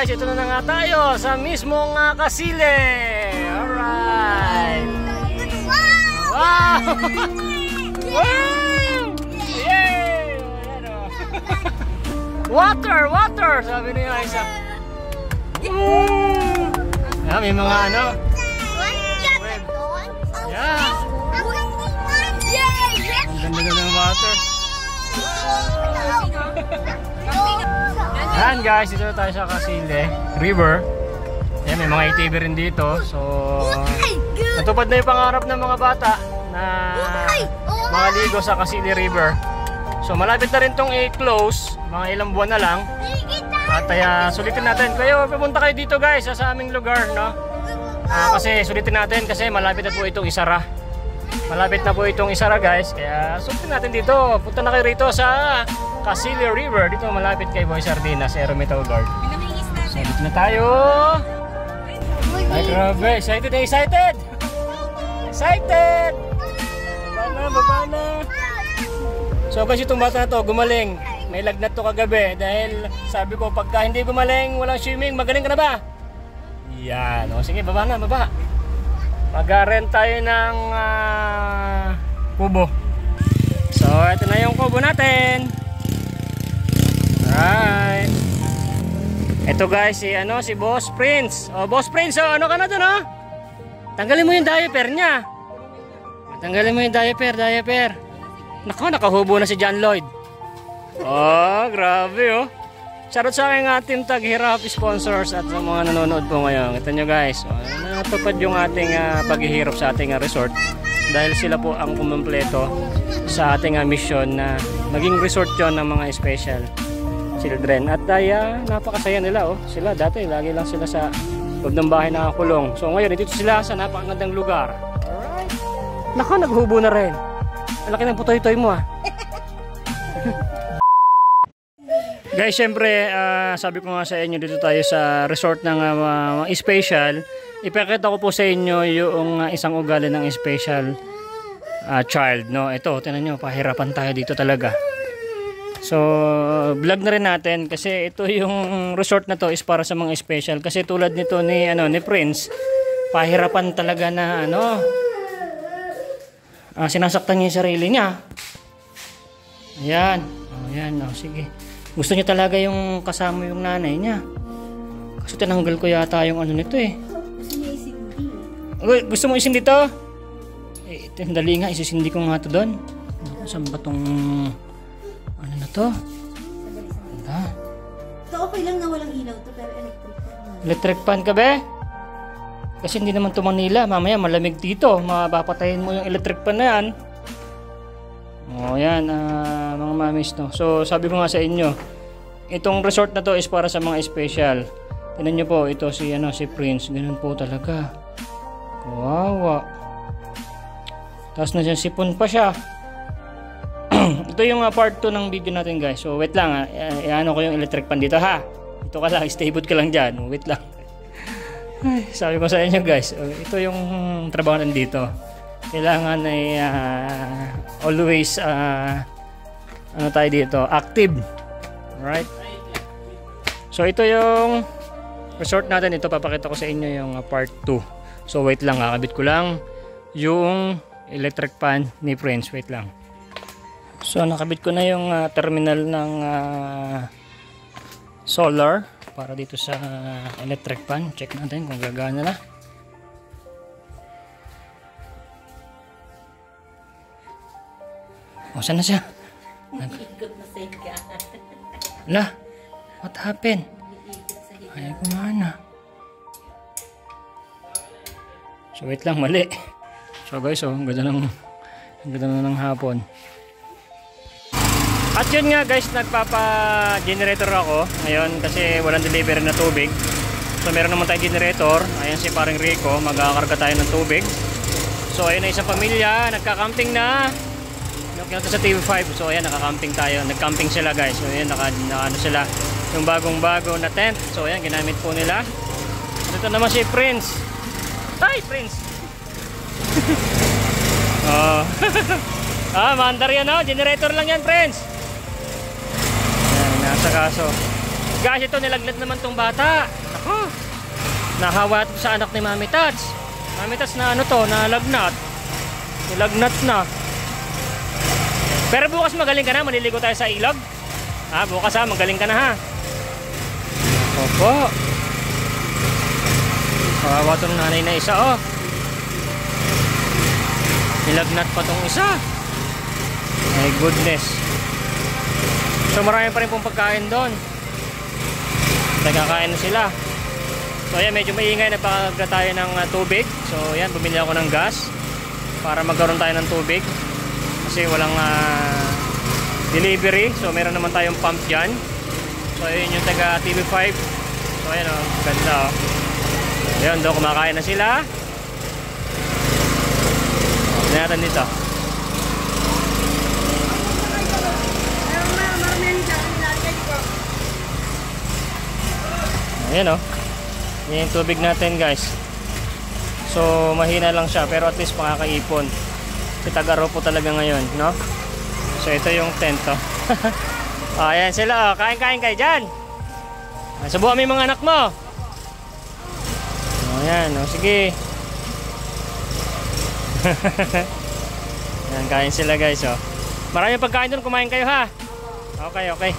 guys, ito na nga tayo sa mismong Kasile. Alright. Wow! Wow! Yay! Water! Water! Sabi niya isa. May mga ano. Yeah. Ang ganda ng water. Yan guys, dito tayo sa Kasile River. Yan, may mga ATV rin dito. So, natupad na yung pangarap ng mga bata na makaligo sa Kasile River. So, malapit na rin itong i-close. Mga ilang buwan na lang. At sulitin natin. Kayo, pupunta kayo dito guys sa aming lugar, no? Kasi sulitin natin kasi malapit na po itong isara. Malapit na po itong isara guys. Kaya sulitin natin dito. Punta na kayo rito sa Kasile River. Dito malapit kay Boy Sardinas, Aero Metal Guard. So, dito na tayo. Ay, grabe. Excited na excited! Excited! Baba na, baba na. So, guys, itong bata na to, gumaling. May lagnat to kagabi. Dahil sabi ko, pagka hindi gumaling, walang swimming, magaling ka na ba? Yan. O, sige, baba na, baba. Mag-rent tayo ng kubo. So, ito na yung kubo natin. Alright. Ito guys, si Boss Prince. Oh, Boss Prince, oh, ano ka na doon, oh? Tanggalin mo yung diaper niya. Tanggalin mo yung diaper. Nako, nakahubo na si John Lloyd. Oh, grabe, oh. Shoutout sa aking Team Taghirap sponsors at sa mga nanonood po ngayon. Kita nyo guys, oh, natupad yung ating paghihirap sa ating resort. Dahil sila po ang kumpleto sa ating mission na maging resort yon ng mga special children. At napakasaya nila, oh. Sila dati lagi lang sila sa loob ng bahay nakakulong. So ngayon dito sila sa napakagandang lugar. Alright. Nako, naghubo na rin. Ang laki ng putoy-toy mo, ah. Guys, syempre sabi ko nga sa inyo, dito tayo sa resort ng special. Ipakita ko po sa inyo yung isang ugali ng special child, no. Ito, tingnan nyo, pahirapan tayo dito talaga. So, vlog na rin natin kasi ito yung resort na to is para sa mga special. Kasi tulad nito ni Prince, pahirapan talaga na sinasaktan niya yung sarili niya. Ayan. Ayan, sige. Gusto niya talaga yung kasama yung nanay niya. Kasi tinanggal ko yata yung nito eh. Gusto mo isin dito? Dali nga, isisindi ko nga ito doon. Saan ba itong na to? So okay lang na walang ilaw to, pero electric fan. Electric fan ka be? Kasi hindi naman to Manila. Mamaya malamig dito. Mapapatayin mo yung electric fan na yan. O yan, mga mamis, no. So sabi ko nga sa inyo, itong resort na to is para sa mga special. Tingnan nyo po, ito si Prince. Ganun po talaga. Kawawa. Tapos na siya, sipon pa siya. Ito yung part 2 ng video natin guys. So wait lang, iano ko yung electric fan dito, ha. Ito ka lang, stay put ka lang dyan. Wait lang. Sabi ko sa inyo guys, ito yung trabaho nandito. Kailangan ay always tayo dito, active. Alright. So ito yung resort natin. Ito papakita ko sa inyo yung part 2. So wait lang, kakabit ko lang yung electric fan ni Prince. Wait lang. So nakabit ko na yung terminal ng solar para dito sa electric fan. Check natin kung gagana na. O, saan na siya? Ala, what happened? Ayaw kumana. So wait lang, mali. So guys, ang ganda ng hapon. At yun nga guys, nagpapa-generator ako ngayon kasi walang delivery na tubig. So meron naman tayong generator. Ayan si paring Rico, magkakarga tayo ng tubig. So ayun na isang pamilya, nagka-camping na. Nakita sa TV5. So ayan, naka-camping tayo. Nag-camping sila guys. So ayan, naka sila yung bagong-bago na tent. So ayan, ginamit po nila. Ito naman si Prince. Hi Prince. Oh. Mandar yan, oh. Generator lang yan, Prince. Ayan, nasa kaso. Guys, ito nilagnat naman tong bata. Ako. Nahawa ito sa anak ni Mami Tats. Mami Tats na ano to, nalagnat. Nilagnat na. Pero bukas magaling ka na, maliligo tayo sa ilog. Ha, bukas ha, magaling ka na ha. Opo. Kawawa tong nanay na isa oh. Nilagnat pa tong isa. My goodness. So marami pa rin pong pagkain doon. Nagkakain na sila. So ayan, medyo maingay. Nagpakagra tayo ng tubig. So ayan, bumili ako ng gas para magkaroon tayo ng tubig. Kasi walang delivery. So meron naman tayong pump dyan. So ayun yung taga TV5. So ayan oh, ganda oh. Ayan, doon kumakain na sila. Tignan natin dito. Ayan o. Yan yung tubig natin guys. So mahina lang siya pero at least makakaipon. Kasi Tagaro po talaga ngayon, no? So ito yung tent oh. Ayan sila oh. Kain-kain kayo dyan. Subukan mo yung mga anak mo. Ayan o. Sige. Ayan, kain sila guys oh. Maraming pagkain doon, kumain kayo ha. Okay, okay.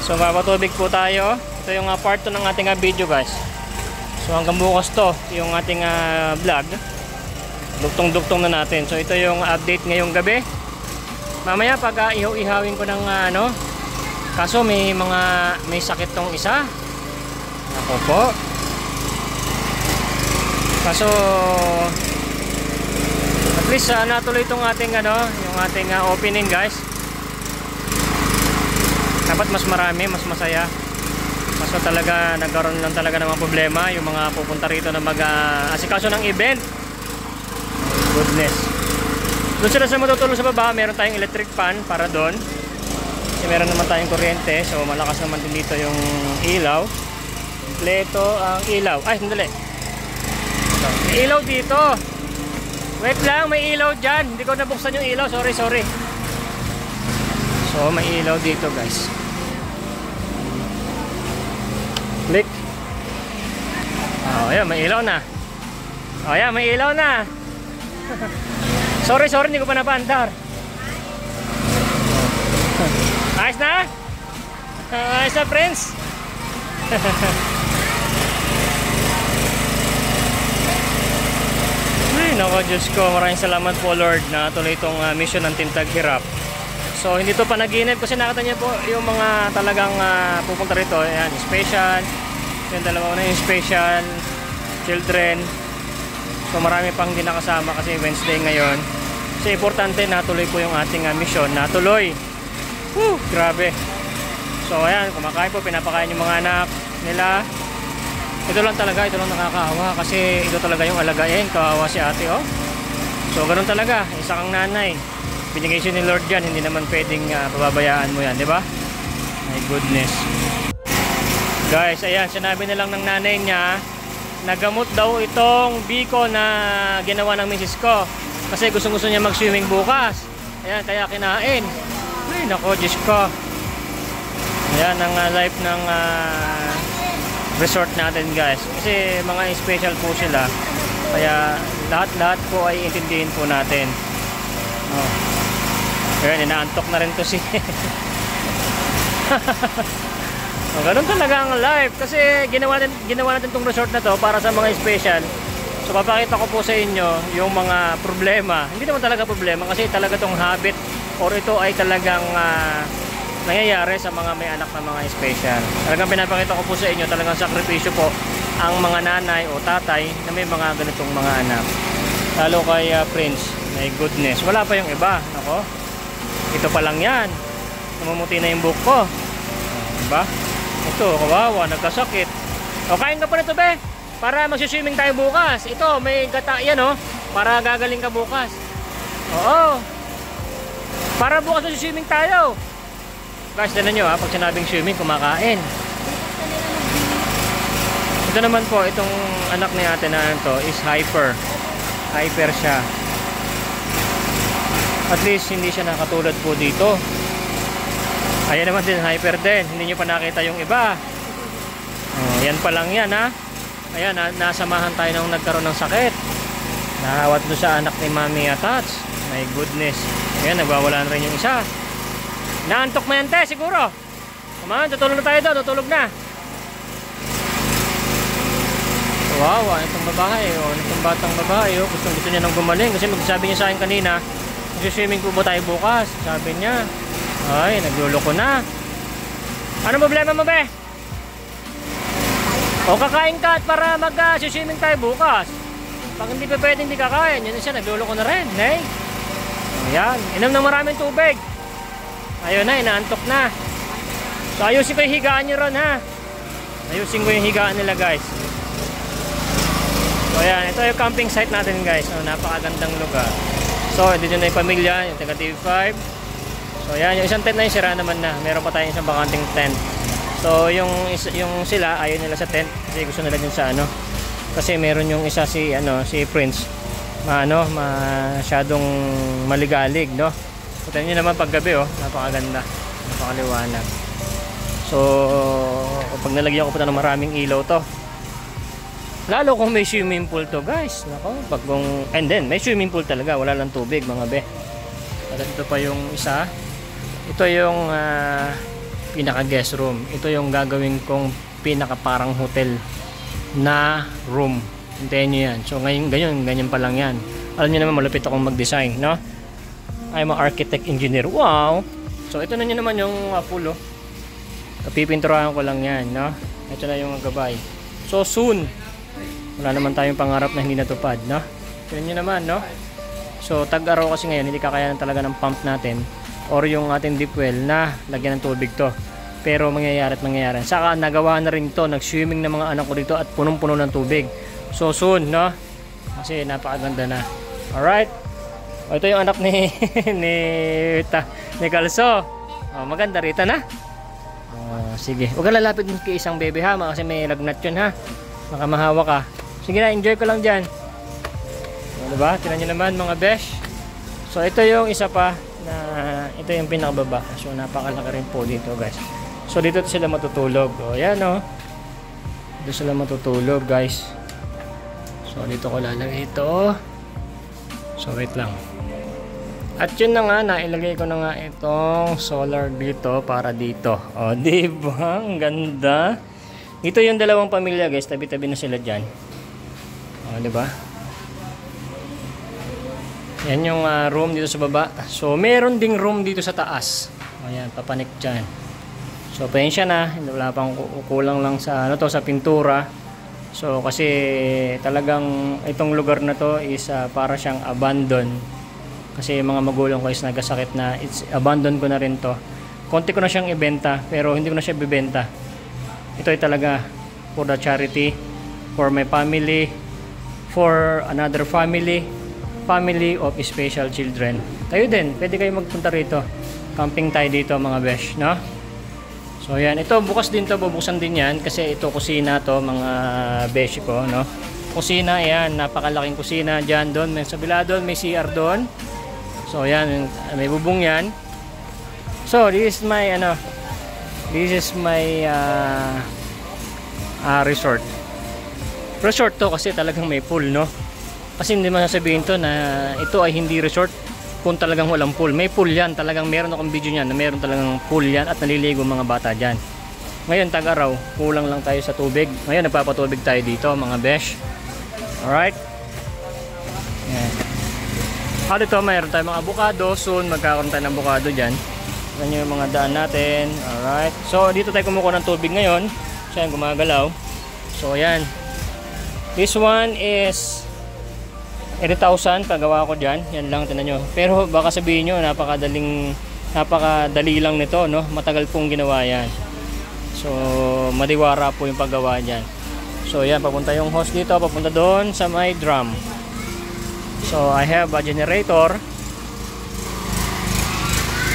So mapatubig po tayo. Ito yung part 2 ng ating video guys. So hanggang bukas to yung ating vlog. Duktong-duktong na natin. So ito yung update ngayong gabi. Mamaya pag ihaw-ihawin ko ng ano. Kaso may sakit tong isa. Ako po. Kaso at least natuloy itong ating yung ating opening guys. Dapat mas marami, mas masaya. Kaso talaga nagkaroon lang talaga ng mga problema yung mga pupunta rito na mag-asikaso ng event. Goodness. Doon sila sa matutulog sa baba, meron tayong electric fan para doon. Kasi meron naman tayong kuryente, so malakas naman din dito yung ilaw. Kompleto ang ilaw. Ay, sandali. May ilaw dito. Wait lang, may ilaw dyan. Hindi ko nabuksan yung ilaw. Sorry, sorry. So, may ilaw dito guys. Click. Oh, ayan, may ilaw na. Oh, ayan, may ilaw na. Sorry, sorry, hindi ko pa napaandar. Ayos na? Ayos na, friends? Ay, naku, Diyos ko, maraming salamat po Lord na tuloy itong mission ng Team Taghirap. So hindi to panaginip kasi nakita niyo po yung mga talagang pupunta rito. Ayan, special. Yung dalawa na yung special children. So marami pang hindi nakasama kasi Wednesday ngayon. So importante na tuloy po yung ating mission. Natuloy. Woo, grabe. So ayan, kumakain po, pinapakain yung mga anak nila. Ito lang talaga, ito lang nakakaawa kasi ito talaga yung alagain. Kawawa si ate oh. So ganun talaga, isa kang nanay. Binigay siya ni Lord yan, hindi naman pwedeng pababayaan mo yan, di ba? My goodness. Guys, ayan, sinabi na lang ng nanay niya, nagamot daw itong biko na ginawa ng misis ko. Kasi gusto niya mag-swimming bukas. Ayan, kaya kinain. Ay, nako, Diyos ko. Ayan, ang life ng resort natin, guys. Kasi mga special po sila. Kaya lahat-lahat po ay intindihin po natin. Oh. Ayan, inaantok na rin to si oh, ganun talaga ang life kasi ginawa natin itong resort na to para sa mga special. So papakita ko po sa inyo yung mga problema. Hindi naman talaga problema kasi talaga tong habit or ito ay talagang nangyayari sa mga may anak na mga special. Talagang pinapakita ko po sa inyo talagang sakripisyo po ang mga nanay o tatay na may mga ganitong mga anak. Lalo kay Prince. My goodness, wala pa yung iba. Nako, ito pa lang yan. Namumuti na yung buhok ko. Diba? Ito, kawawa, nagkasakit. O, kain ka pa nito, be. Para magsiswimming tayo bukas. Ito, may gata yan, oh. Para gagaling ka bukas. Oo. Para bukas magsiswimming tayo. Guys, dala nyo, ha. Pag sinabing swimming, kumakain. Ito naman po, itong anak ni ate na ito is hyper. Hyper siya. At least hindi siya nakatulad po dito. Ayan naman din, hyper din. Hindi nyo pa nakita yung iba. Oh, yan pa lang yan ha. Ayan, nasamahan tayo nung nagkaroon ng sakit. Nahawat doon sa anak ni Mami Atats. My goodness. Ayan, nagwawala na rin yung isa. Naantok mo yan, te, siguro. Come on, tutulog na tayo doon. Tutulog na. Wow, itong babae. Itong batang babae. Gusto niya nang gumaling. Kasi magsabi niya sa akin kanina, swimming po ba tayo bukas? Sabi niya. Ay, nagluloko na. Anong problema mo, be? O kakain ka at para mag-swimming tayo bukas. Pag hindi pa pwedeng hindi kakain, yun siya, nagluloko na rin. Nay. Ayan, inom ng maraming tubig. Ayun na, inaantok na. So ayusin ko yung higaan nyo ron ha. Ayusin ko yung higaan nila guys. So ayan, ito yung camping site natin guys. So, napakagandang lugar. So dito na yung pamilya, yung taga TV5. So ayan, yung isang tent na yung sira naman na. Meron pa tayong isang bakanting tent. So yung sila ayaw nila sa tent kasi gusto nila din sa ano. Kasi meron yung isa si Prince. Masyadong maligalig, no. Kita niyo naman paggabi napakaganda, napakaliwanag. So pag nalagyan ko pa ng maraming ilaw to. Lalo kung may swimming pool to, guys. Nako, and then may swimming pool talaga, wala lang tubig, mga be. At ito pa yung isa. Ito yung pinaka guest room. Ito yung gagawin kong pinaka parang hotel na room. Hintayin nyo yan. So ngayon, ganyan pa lang yan. Alam nyo naman, malupit akong mag-design, no? I'm an architect engineer. Wow! So ito na nyo naman yung pool, pipinturahan ko lang yan, no? Ito na yung gabay. So soon, wala naman tayong pangarap na hindi natupad, no? Ito nyo naman, no? So tag-araw kasi ngayon, hindi kakayanan talaga ng pump natin or yung ating deep well na lagyan ng tubig to. Pero mangyayari at mangyayari. Saka nagawa na rin to, nag-swimming ng mga anak ko dito at punong-puno ng tubig. So soon, no? Kasi napakaganda na. Alright? O, ito yung anak ni Calso. O, maganda rito na. O, sige. Huwag ka lalapit din kay isang baby ha, kasi may lagnat yun ha. Baka mahawa ka. Sige na, enjoy ko lang dyan. O, diba? Tinan nyo naman mga besh. So ito yung isa pa na ito yung pinakababa. So napakalaki rin po dito guys. So dito sila matutulog. O yan o. Dito sila matutulog guys. So dito ko lalagay ito. So wait lang. At yun na nga, nailagay ko na nga itong solar dito para dito. O diba? Ang ganda. Ito yung dalawang pamilya guys. Tabi-tabi na sila dyan. O diba? Yan yung room dito sa baba. So meron ding room dito sa taas. O yan, papanik dyan. So pasensya na, wala pang kulang lang sa sa pintura. So kasi talagang itong lugar na to is para siyang abandon. Kasi mga magulang ko is nagkasakit na, it's abandon ko na rin to. Konti ko na siyang ibenta pero hindi ko na siya bibenta. Ito ay talaga for the charity, for my family, for another family of special children. Kayo din, pwede kayo magpunta rito. Camping tayo dito mga besh, no? So yan, ito bukas din to, bubuksan din yan kasi ito kusina to mga beshi ko, no? Kusina, yan, napakalaking kusina dyan, doon, may sabila doon, may CR doon. So yan, may bubong yan. So this is my resort. Resort to kasi talagang may pool, no? Kasi hindi man sasabihin to na ito ay hindi resort kung talagang walang pool. May pool yan, talagang meron akong video niyan na meron talagang pool yan at naliligo mga bata dyan. Ngayon tag-araw, kulang lang tayo sa tubig. Ngayon nagpapatubig tayo dito mga besh. Alright. Yan. At ito mayroon tayong mga avocado. Soon magkakaroon tayo ng avocado dyan. Yan yung mga daan natin. Alright. So dito tayo kumukuha ng tubig ngayon. So yan, gumagalaw. So yan. This one is 80,000 pagawa ko dyan. Yan lang, tinan nyo. Pero baka sabihin nyo, napakadali lang nito, no? Matagal pong ginawa yan. So madiwara po yung paggawa dyan. So yan, papunta yung hose dito, papunta doon sa may drum. So I have a generator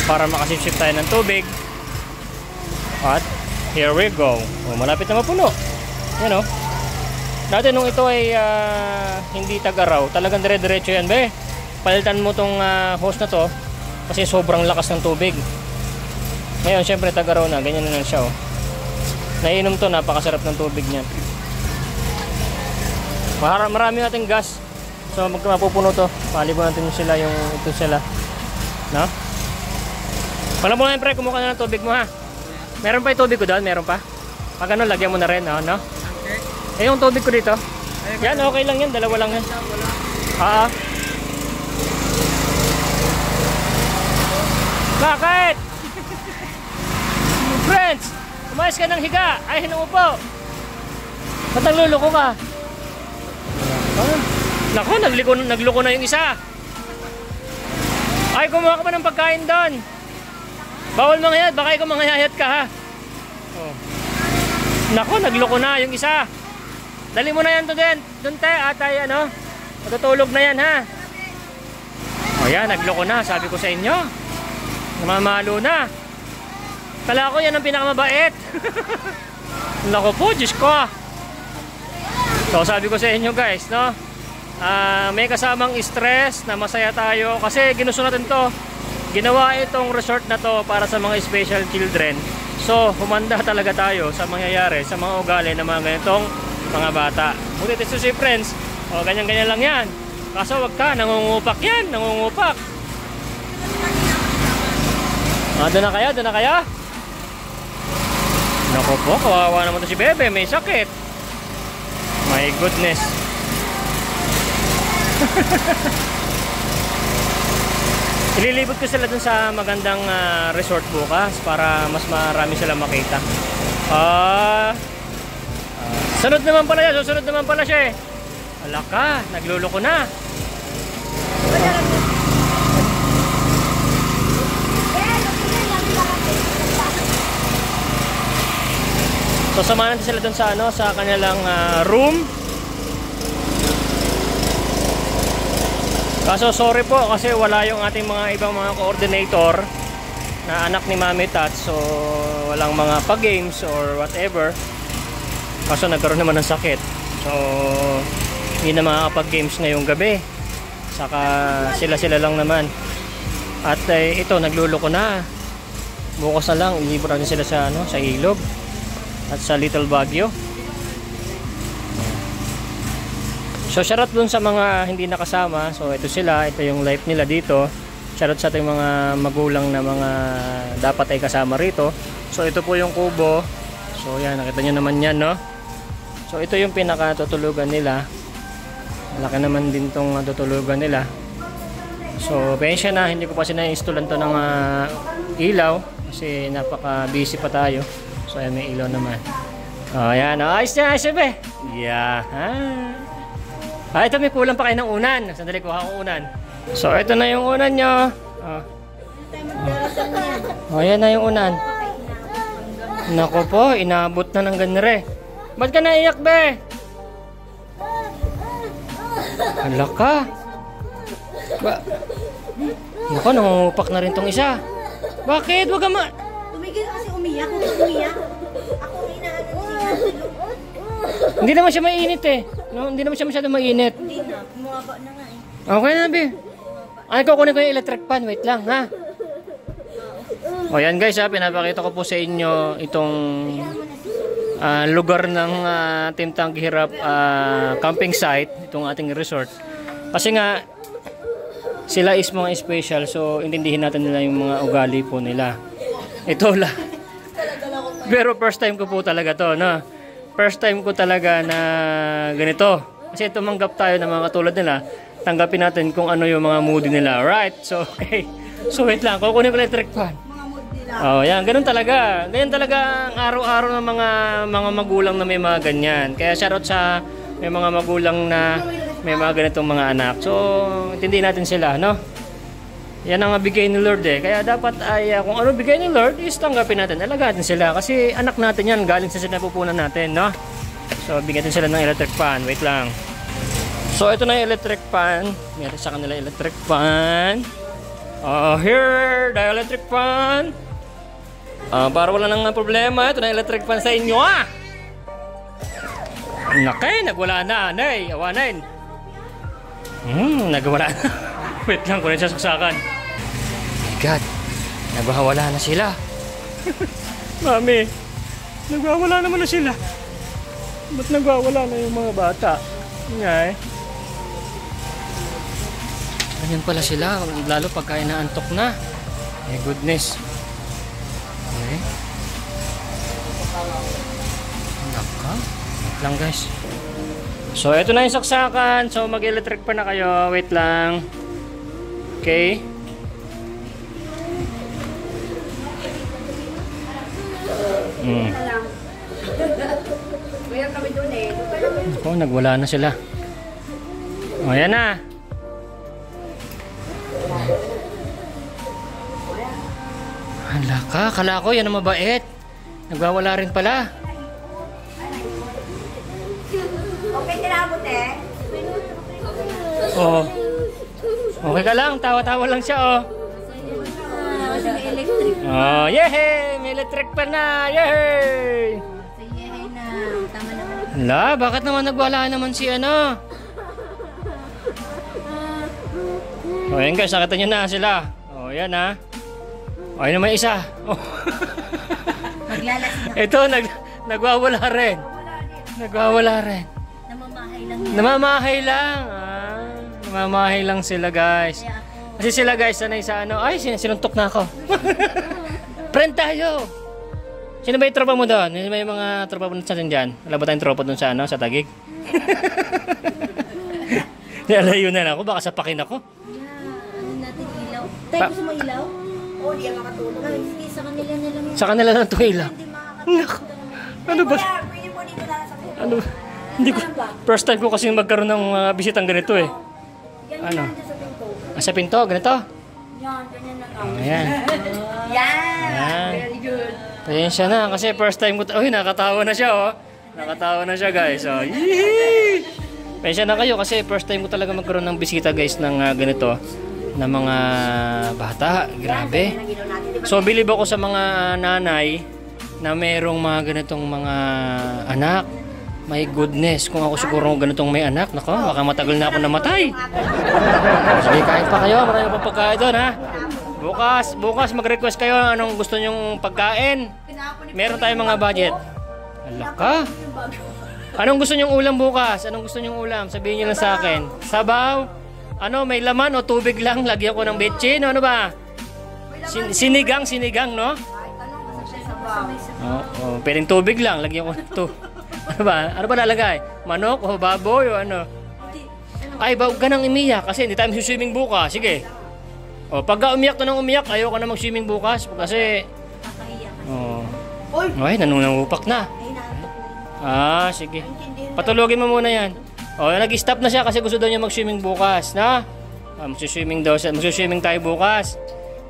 para makasip-sip tayo ng tubig. At here we go. O, malapit na mapuno. Yan o. Dati nung ito ay hindi tag-araw, talagang dire-diretso yan, be. Palitan mo tong hose na to kasi sobrang lakas ng tubig. Ngayon, syempre tag-araw na, ganyan na lang siya oh. Naiinom to, napakasarap ng tubig niyan. Marami nating gas. So mapupuno to. Palibo natin sila yung ito sila. No? Pala mo na pre, kumuha na ng tubig mo ha. Meron pa yung tubig ko doon? Meron pa? Pag ano, lagyan mo na rin, no? Eh yung tubig ko dito. Yan, okay lang yan. Dalawa lang yan. Bakit? Friends, umayos ka ng higa. Ay, hinuupo. Ba't nagluluko ka? Naku, nagluluko na yung isa. Ay, kumuha ka pa ng pagkain doon. Bawal manghayat, baka ikaw manghayat ka ha. Oh. Naku, nagluluko na yung isa. Dali mo na yan doon te, atay ano. Matutulog na yan ha. O yan, nagluluko na, sabi ko sa inyo. Namamalo na. Kala ko yan ang pinakamabait. Naku po, Diyos ko. So sabi ko sa inyo guys, no? May kasamang stress na masaya tayo kasi ginusto natin to. Ginawa itong resort na to para sa mga special children. So humanda talaga tayo sa mangyayari, sa mga ugali ng mga ganitong mga bata. Buti ito si friends, o ganyan-ganyan lang yan. Kaso wag ka, nangungupak yan, nangungupak. Doon na kaya, doon na kaya? Naku po, kawawa naman to si Bebe, may sakit. My goodness. Ililibot ko sila dun sa magandang resort bukas para mas marami sila makita. Sunod naman pala yan, susunod naman pala siya eh. Wala ka, nagluloko na. So samahan natin sila dun sa ano, sa kanilang room. Kaso sorry po kasi wala yung ating mga ibang mga coordinator na anak ni Mami Tat. So walang mga pag-games or whatever. Kaso nagkaroon naman ng sakit. So hindi na makakapag-games ngayong gabi. Saka sila-sila lang naman. At ito nagluloko na. Bukas na lang ilibot natin sila sa ano, sa ilog at sa Little Baguio. So shoutout dun sa mga hindi nakasama. So ito sila, ito yung life nila dito. Shoutout sa ating mga magulang na mga dapat ay kasama rito. So ito po yung kubo. So yan, nakita nyo naman yan, no? So ito yung pinakatutulugan nila. Malaki naman din tong tutulugan nila. So pensya na, hindi ko pa sina-installan to ng ilaw kasi napaka busy pa tayo. So ayan, may ilaw naman. Oh yan, ayos na, ayos na be. Yeah. Ito may kulang pa kayo ng unan. Sandali, kuha ko unan. So, ito na yung unan nyo. Yan na yung unan. Naku po, inabot na ng ganire. Ba't ka naiyak, be? Hala ka. Naku, nangungupak na rin tong isa. Bakit? Wag ka Tumigil kasi umiyak. Umiyak. Ako inaano siya. Hindi naman siya mainit eh. No, hindi naman siya masyadong mainit. Hindi na, bumaba na nga eh. Okay na, be. Ay, kukunin ko yung electric fan. Wait lang, ha? O yan guys, ha, pinapakita ko po sa inyo itong lugar ng Team Tangke Hirap camping site, itong ating resort. Kasi nga, sila is mga special, so intindihin natin nila yung mga ugali po nila. Ito lang. Pero first time ko po talaga to, no? First time ko talaga na ganito. Kasi tumanggap tayo ng mga katulad nila. Tanggapin natin kung ano yung mga mood nila. Right? So, okay. So, wait lang. Kukunin ko electric fan. Mga mood nila. Oh, yan. Ganun talaga. Ganyan talaga ang araw-araw ng mga magulang na may mga ganyan. Kaya shoutout sa may mga magulang na may mga ganitong mga anak. So, intindihin natin sila, no? Yan ang bigay ni Lord eh. Kaya dapat ay kung ano bigay ni Lord is tanggapin natin. Alagaan sila kasi anak natin yan. Galing sa sinapupunan natin, no? So bigyan natin sila ng electric fan. Wait lang. So ito na yung electric fan. Meron sa kanila electric fan. Here, the electric fan. Para wala nang problema. Ito na yung electric fan sa inyo, ah! Nakay, nagwala na. Anay, awanin. Nagwala na. Wait lang, kunin sa saksakan. My God, nagwawala na sila. Mami, nagwawala naman na sila. Ba't nagwawala na yung mga bata? Nga eh. Ganyan pala sila, lalo pagka inaantok na. My goodness. Okay. Naka. Wait lang guys. So, ito na yung saksakan. So, mag-electric pa na kayo. Wait lang. Okay. Mayroon kami doon eh. Ako, nagwala na sila. O, yan na. Hala ka, kala ko yan ang mabait. Nagwawala rin pala. Okay, tinabot eh. Oh. Okay ka lang, tawa-tawa lang siya oh. Kasi may electric. Oh, yehey! May electric pa na! Yehey! Sige, na. Tama naman. Hala, bakit naman nagwala naman si ano? Oh, yan guys, nakita nyo na sila. Oh, yan ha. Oh, yun naman isa. Oh. Maglalasing ako. Ito, nagwawala rin. Nagwawala rin. Namamahay lang yan. Namamahay lang. Namamahay lang sila guys. Kaya ako. Kasi sila guys, sanay sa ano. Ay, sinuntok na ako. Friend tayo. Sino ba yung tropa mo doon? Sino ba yung mga tropa mo sa dyan? Wala ba tayong tropa doon sa ano, sa Taguig? Nalayo na lang ako, baka sapakin ako. Ano natin ilaw? Tayo gusto mo ilaw? Oo, di ang makatulog. Ay, sige, sa kanila na lang yun. Sa kanila lang itong ilaw. Hindi makakatulog. Ano ba? Kuya, pwede mo dito na sa kuya. Ano? Hindi ko. First time ko kasi magkaroon ng mga bisitang ganito eh. Yan, Ano? yan, dyan sa pinto. Sa pinto, ganito. Yan, ganyan na lang. Ayan. Yan! Ayan. Very good. Pasensya na kasi first time ko. Uy, nakatawa na siya oh. Nakatawa na siya guys. Oh. Yee! Pasensya na kayo kasi first time ko talaga magkaroon ng bisita guys ng ganito. Na mga bata. Grabe. So, bilib ako sa mga nanay na mayroong mga ganitong mga anak. My goodness, kung ako siguro ganitong may anak, nako, baka matagal na ako namatay. Sige, kain pa kayo. Marami pa pagkain doon, ha? Bukas mag-request kayo anong gusto nyong pagkain. Meron tayong mga budget. Ala ka. Anong gusto nyong ulam bukas? Anong gusto nyong ulam? Sabihin nyo lang sa akin. Sabaw? Ano, may laman o tubig lang? Lagyan ko ng betchin? Ano ba? Sinigang, no? Oo, pwedeng tubig lang. Lagyan ko ng Ano ba lalagay? Manok o baboy o ano? Ay, huwag ka nang umiyak kasi hindi tayo mag-swimming bukas. Sige. O, pagka umiyak to nang umiyak, ayaw ka na mag-swimming bukas kasi... Oh. Ay, nanungupak na. Ah, sige. Patulogin mo muna yan. O, nag-stop na siya kasi gusto daw niya mag-swimming bukas, na? Mag-swimming tayo bukas.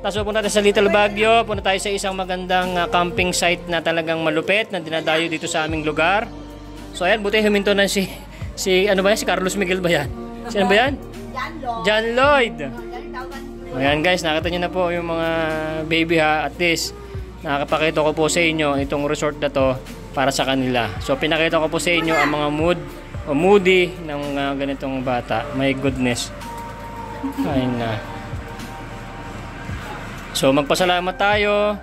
Tapos pupunta tayo sa Little Baguio, punta tayo sa isang magandang camping site na talagang malupit na dinadayo dito sa aming lugar. So ayan, buti huminto na si ano ba yan? Si Carlos Miguel ba yan? Sino ba yan? John Lloyd. Ayan guys, nakita nyo na po yung mga baby ha. At least, nakakapakita ko po sa inyo itong resort na to para sa kanila. So pinakita ko po sa inyo ang mga moody ng ganitong bata. My goodness. Ayun na. So magpasalamat tayo.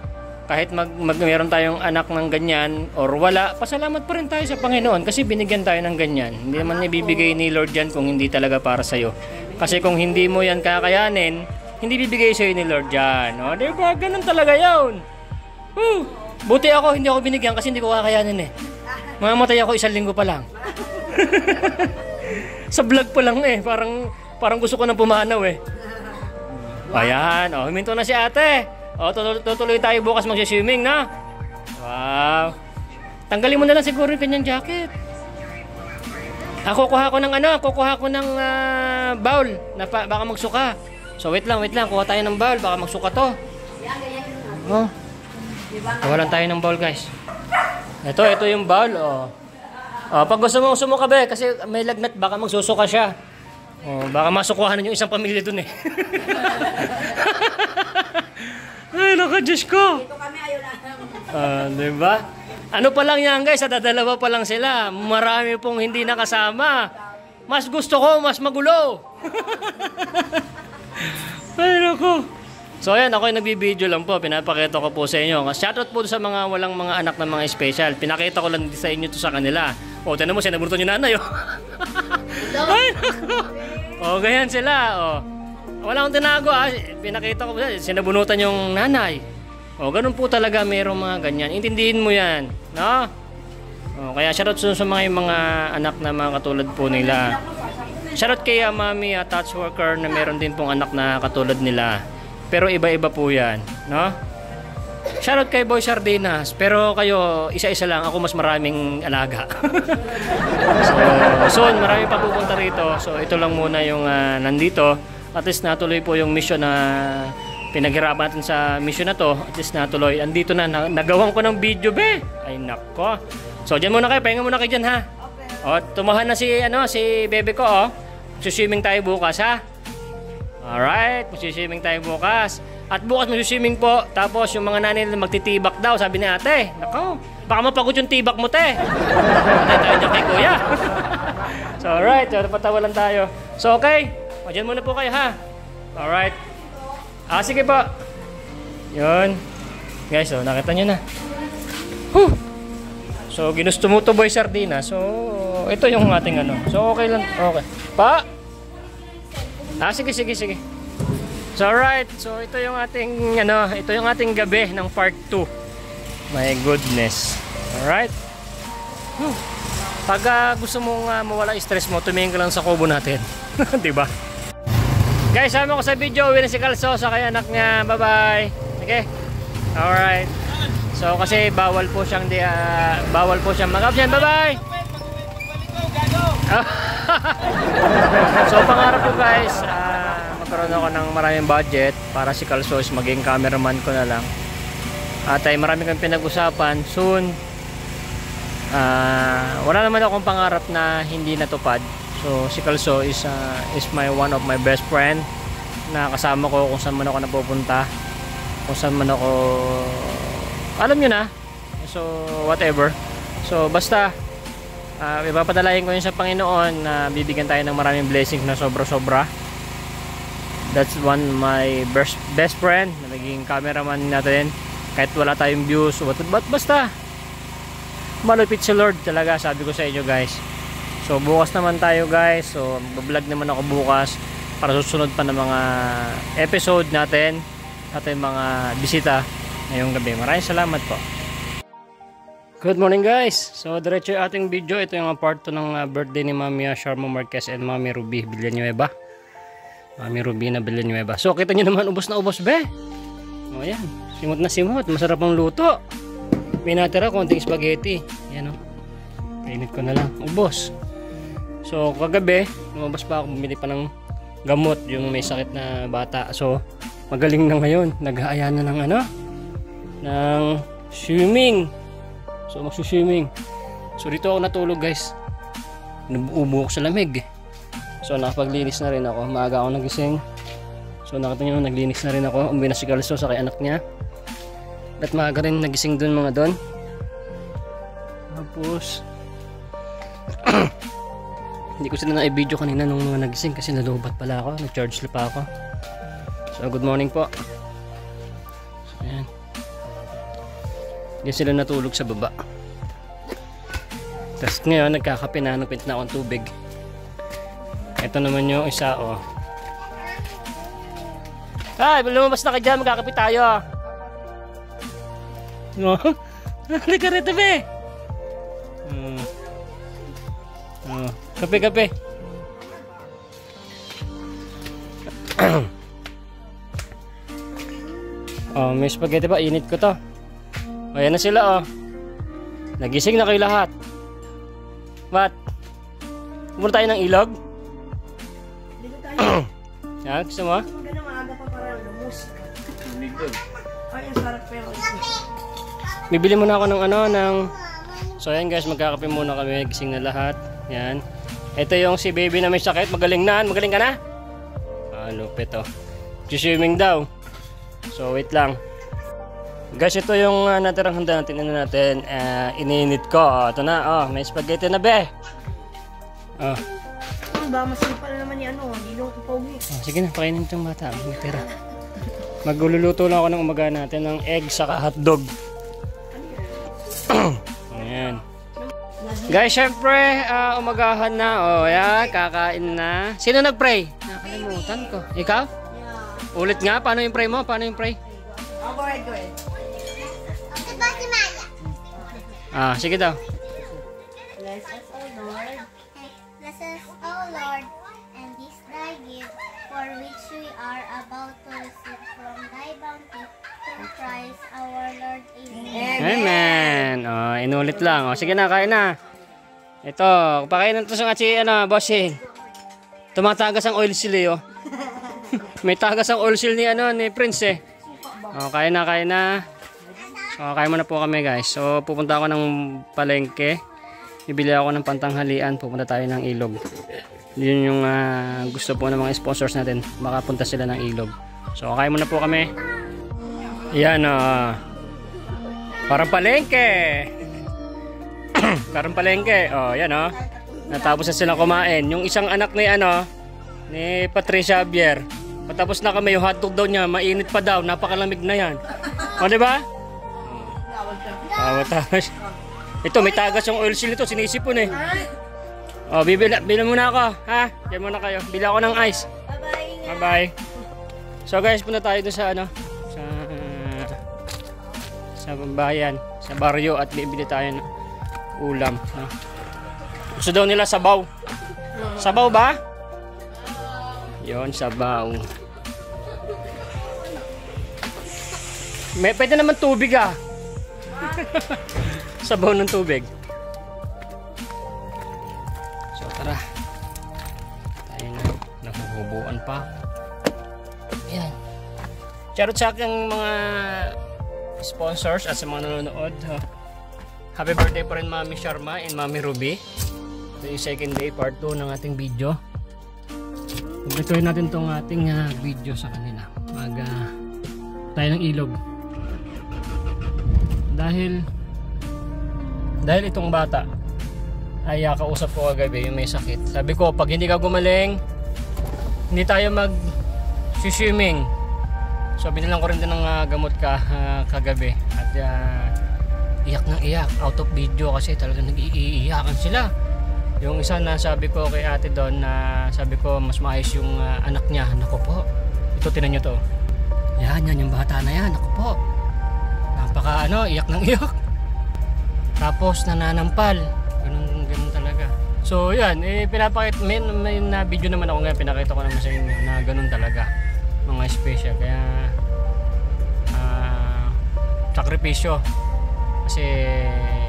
Kahit meron tayong anak ng ganyan or wala, pasalamat pa rin tayo sa Panginoon kasi binigyan tayo ng ganyan. Hindi naman ibibigay ni Lord yan kung hindi talaga para sa'yo. Kasi kung hindi mo yan kakayanin, hindi bibigay sa'yo ni Lord yan. O, diba? Ganun talaga yun. Buti ako, hindi ako binigyan kasi hindi ko kakayanin eh. Mamamatay ako 1 linggo pa lang. Sa vlog pa lang eh. Parang gusto ko nang pumanaw eh. Ayan, huminto na si ate. Tutuloy tayo bukas mag-swimming na. Wow. Tanggalin mo na lang siguro yung kanyang jacket. Kukuha ko ng bowl na baka magsuka. So wait lang, kuha tayo ng bowl, baka magsuka to. Oh. Kuha lang tayo ng bowl, guys. Ito yung bowl, oh. Pag gusto mong sumuka be, kasi may lagnat, baka magsusuka siya. Baka masukuhanan yung isang pamilya dun eh. Ay, naka, Diyos ko. Dito kami ayaw na. Diba? Ano pa lang yan guys, dadalawa pa lang sila. Marami pong hindi nakasama. Mas gusto ko, mas magulo. Ay, nako. So ayan, ako yung nagbibideo lang po. Pinapakita ko po sa inyo. Shoutout po sa mga walang mga anak na mga special. Pinakita ko lang sa inyo to sa kanila. O, tinan mo, sinabunutan yung nanay. Ay, o, ganyan sila. O, wala akong tinago. Pinakita ko po, sinabunutan yung nanay. O, ganun po talaga merong mga ganyan. Intindihin mo yan. No? O, kaya shoutout sa mga anak na mga katulad po nila. Shoutout kay mami touch worker na meron din pong anak na katulad nila. Pero iba-iba po yan, no? Shoutout kay Boy Sardinas. Pero kayo, isa-isa lang. Ako mas maraming alaga. So, soon, marami pa pupunta rito. So, ito lang muna yung nandito. At least natuloy po yung mission na pinaghirapan natin sa mission na to. At least natuloy. Andito na, nagawan ko ng video, be. Ay, nako. So, dyan muna kayo. Pahinga muna kayo dyan, ha? O, tumahan na si bebe ko, o. Suswimming tayo bukas, ha? Alright, magsiswimming tayo bukas. At bukas magsiswimming po. Tapos yung mga nanay na magtitibak daw, sabi ni ate. Nako, baka mapagod yung tibak mo, te. Patay tayo dyan kay kuya. So alright, so napatawa lang tayo. So okay, o dyan muna po kayo, ha. Alright. Sige po. Yun. Guys, so nakita nyo na. So ginusto mo to Boy Sardina. So ito yung ating ano. So okay lang. Okay. Pa! Sige. So alright, so ito yung ating ito yung ating gabi ng part 2. My goodness. Alright. Pag gusto mong mawala stress mo, tumingin ka lang sa kubo natin. 'Di ba? Guys, sama ko sa video, uwi na si Kalso sa kay anak niya. Bye-bye. Okay? Alright. So kasi bawal po siyang mag-absent. Bye-bye. So pangarap ko guys, magkaroon ako ng maraming budget para si Kalsos maging cameraman ko na lang. At ay marami kang pinag-usapan soon. Wala naman akong pangarap na hindi natupad. So si Kalso is one of my best friend na kasama ko kung saan man ako napupunta, kung saan man ako, alam nyo na. So whatever. So basta ipapadalahin ko yun sa Panginoon na bibigyan tayo ng maraming blessings na sobra-sobra. That's my best friend na naging cameraman natin kahit wala tayong views. Basta malupit si Lord talaga, sabi ko sa inyo guys. So bukas naman tayo guys. So mag-vlog naman ako bukas para susunod pa ng mga episode natin at yung mga bisita ngayong gabi. Maraming salamat po. Good morning guys. So diretso yung ating video. Ito yung part 2 ng birthday ni Mami Sharma Marquez and Mami Ruby Villanueva. Mami Ruby na Villanueva. So kita nyo naman, ubos na ubos be. O yan, simot na simot. Masarap ang luto. May natira konting spaghetti. Yan o, kainit ko na lang. Ubos. So kagabi lumabas pa ako, bumili pa ng gamot yung may sakit na bata. So magaling na ngayon. Nag-aaya na ng ng swimming. So magsuswimming. So dito ako natulog guys. Umubo ko sa lamig. So nakapaglinis na rin ako. Maaga ako nagising. So nakita nyo, naglinis na rin ako. Umuwi na si Kalso sa kay anak niya. At maaga rin nagising dun mga don. Tapos hindi ko sila na-video kanina nung mga nagising kasi nalubat pala ako. Nag-charge pa ako. So good morning po. So ayan. Diyan sila natulog sa baba. Tapos ngayon nagkakape na, nagpint na akong tubig. Ito naman yung isa oh. Ay, lumabas na ka dyan, magkakape tayo. No? Halika rito be. Kape. Oh, may spaghetti pa, init ko to. Ayan na sila oh. Nagising na kayo lahat. What? Pumunta tayo ng ilog? Dito tayo. Yan, gusto mo? Gano'n maaga pa para lumus. Ay, ang sarap pero. Bibili muna ako ng So ayan guys, magkakape muna kami. Gising na lahat. Yan. Ito yung si baby na may sakit. Magaling na. Magaling ka na? Lupit oh. Swimming daw. So wait lang. Guys, ito yung natirang handa natin. Ininit ko. Ito na. May spaghetti na be. Ba, masipal naman yan. Hindi lang ko pogi. Sige na, pakainin itong bata. Magluluto lang ako ng umaga natin ng egg saka hotdog. Ayan. Guys, syempre, umagahan na. O, yan, kakain na. Sino nag-pray? Nakalimutan ko. Ikaw? Yeah. Ulit nga, paano yung pray mo? Paano yung pray? Oh, go ahead, go ahead. Sige daw. Bless us, O Lord. Bless us, O Lord, and this thy gift, for which we are about to receive from thy bounty, through Christ our Lord. Amen. Amen. Inulit lang. Sige na, kain na. Ito, pakain na ito sa si bossing. Tumatagas ang oil seal eh, oh. May tagas ang oil seal ni Prince eh. Kain na, kain na. Kain muna po kami, guys. So, pupunta ako ng palengke. Bibili ako ng pantanghalian. Pupunta tayo ng Ilog. Yun yung gusto po ng mga sponsors natin. Makapunta sila ng Ilog. So, kain muna po kami. Yan, parang palengke. Parang palengke. Yan, natapos na silang kumain. Yung isang anak ni Patricia Javier. Patapos na kami, yung hotdog daw niya, mainit pa daw. Napakalamig na yan. Diba? Tapos, ito, may tagas yung oil seal ito. Sinisipon eh. Bili muna ako. Ha? Bili muna kayo. Bili ako ng ice. Bye-bye. Bye-bye. So guys, punta tayo doon sa bayan, sa baryo at bibili tayo ng ulam. Gusto daw nila sabaw. Sabaw ba? Yon, sabaw. Pwede naman tubig ah. Sabaw ng tubig. So tara. Tayo na. Nahuhubuan pa. Yan. Charot sa aking mga sponsors at sa mga nanonood. Happy birthday pa rin Mami Sharma and Mami Ruby. Ito yung second day part 2 ng ating video. Pagkatuloy natin itong ating video sa kanila. Tayo ng Ilog. Dahil itong bata ay kausap ko kagabi yung may sakit. Sabi ko, pag hindi ka gumaling, hindi tayo mag-swimming. So binilang ko rin din ng gamot kagabi. At iyak ng iyak, out of video kasi talaga nag-iiyakan sila. Yung isa na sabi ko kay ate doon na sabi ko mas maayos yung anak niya. Naku po, ito tinan nyo to. Yan yung bata na yan. Naku po, napaka iyak ng iyak. Tapos nananampal. Ganun talaga. So yan, pinapakita, may na video naman ako ngayon, pinakita ko naman sa inyo na ganun talaga. Mga special, kaya sakripisyo. Kasi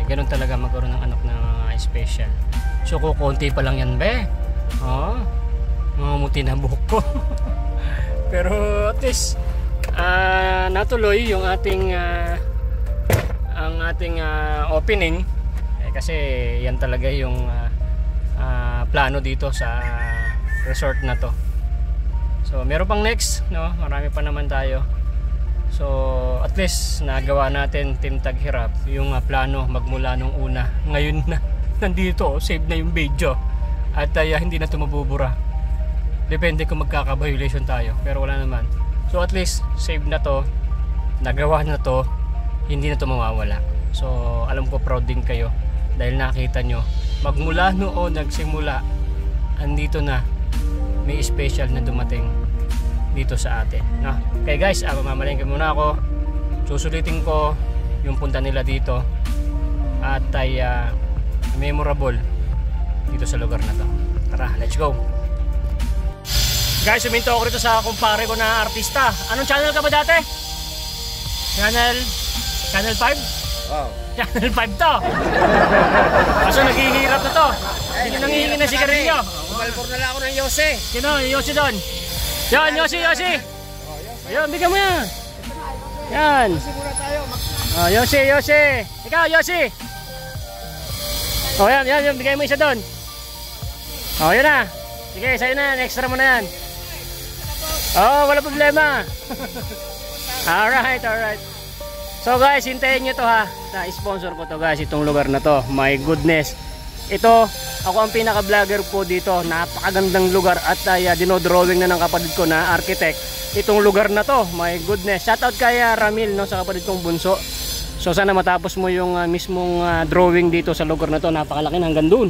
ganun talaga magkaroon ng anak na mga special. So kukunti pa lang yan, be. Mamumuti na buhok ko. Pero at least natuloy yung ating opening kasi yan talaga yung plano dito sa resort na to. So meron pang next, no? Marami pa naman tayo. So at least nagawa natin Team Taghirap yung plano magmula nung una. Ngayon na nandito, save na yung video at hindi na ito mabubura. Depende kung magkaka-violation tayo, pero wala naman. So at least save na to, nagawa na to, hindi na to mawawala. So alam ko proud din kayo dahil nakita nyo magmula noon nagsimula, andito na may special na dumating dito sa atin, no? Okay guys, mamalengke muna ako. Susulitin ko yung punta nila dito at ay memorable dito sa lugar na to. Tara, let's go. Guys, suminto ako rito sa kumpare ko na artista. Anong channel ka ba dati? Channel 5? Wow. Channel 5 to. Kaso naghihirap na to. Hindi na nangihingi na sigarilyo. Kumalpor na lang ako ng Yose. Sino? Yossi doon. Yan, Yossi. Ayun, bigyan mo yan. Yan. Yossi. Ikaw, Yossi. Yan, bigay mo isa doon. Yan na. Sige, sa'yo na yan. Extra mo na yan. Wala problema. Alright. So guys, hintayin nyo to ha. Na-sponsor ko to guys, itong lugar na to. My goodness. Ito, ako ang pinaka-vlogger po dito. Napakagandang lugar at dinodrawing na ng kapatid ko na architect. itong lugar na to. My goodness. Shoutout kay Ramil, no, sa kapatid kong bunso. So sana matapos mo yung mismong drawing dito sa lugar na to. Napakalaki hanggang dun.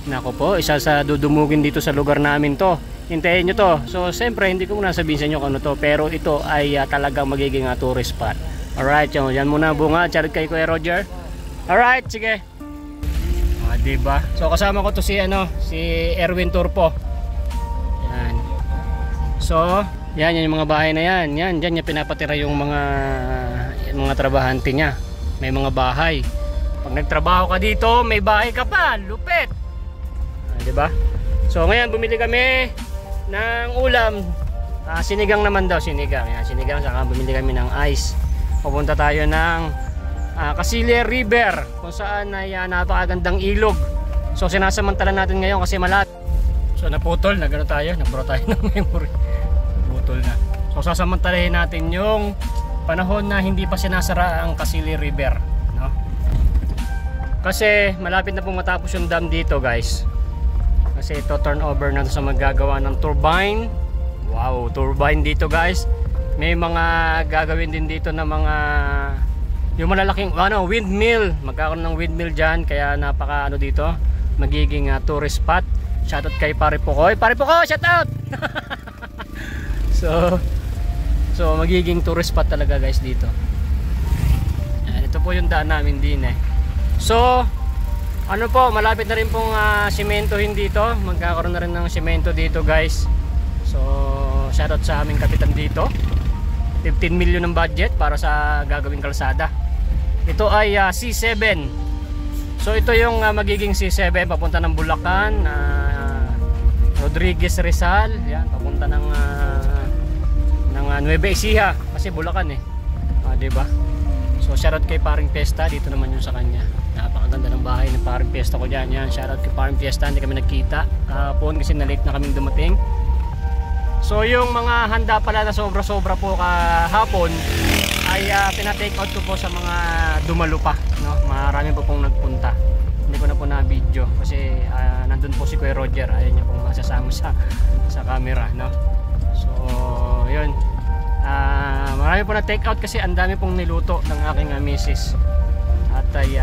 Nako po, isa sa dudumugin dito sa lugar namin to. Hintayin nyo to. So siyempre hindi ko muna sabihin sa inyo kung ano to, pero ito ay talagang magiging tourist spot. Alright, yan muna bunga. Charot kay Kuya Roger. Alright, sige. Diba? So kasama ko to si Erwin Turpo. Yan. So, yan yung mga bahay na yan. Yan, diyan niya pinapatira yung mga trabahante niya. May mga bahay. Pag nagtrabaho ka dito, may bahay ka pa. Lupit. Diba? So ngayon bumili kami ng ulam. Sinigang naman daw, sinigang. Yan, sinigang, saka bumili kami ng ice. Pupunta tayo ng Casilia River, kung saan ay napakagandang ilog. So sinasamantala natin ngayon kasi malat. So naputol, nagano tayo, nabura tayo ng memory. Naputol na. So sasamantalahin natin yung panahon na hindi pa sinasara ang Casilia River, no? Kasi malapit na pong matapos yung dam dito, guys. Kasi ito turnover na sa maggagawa ng turbine. Wow, turbine dito, guys. May mga gagawin din dito na mga yung malalaking windmill. Magkakaroon ng windmill dyan, kaya napaka dito, magiging tourist spot. Shoutout kay Pare Pokoy. Pare Pokoy, shoutout! so magiging tourist spot talaga, guys, dito. Yan, ito po yung daan namin din So malapit na rin pong sementohin dito. Magkakaroon na rin ng semento dito, guys. So shoutout sa aming kapitan dito. 15 million ng budget para sa gagawing kalsada. Ito ay C7. So ito yung magiging C7 papunta ng Bulacan, Rodriguez Rizal, yan, papunta ng Nueva Ecija kasi Bulacan diba? So shoutout kay Paring Fiesta, dito naman yung sa kanya. Napakaganda ng bahay ng Paring Fiesta ko diyan. Yan, shoutout kay Paring Fiesta, hindi kami nagkita kahapon kasi na late na kaming dumating. So yung mga handa pala na sobra-sobra po kahapon ay pina-take out ko po sa mga dumalo pa, no? Marami po pong nagpunta. Hindi ko na po na-video kasi nandun po si Kuya Roger, ayaw niya pong masasama sa camera, no? So yun, marami po na take out kasi ang dami pong niluto ng aking misis. At ay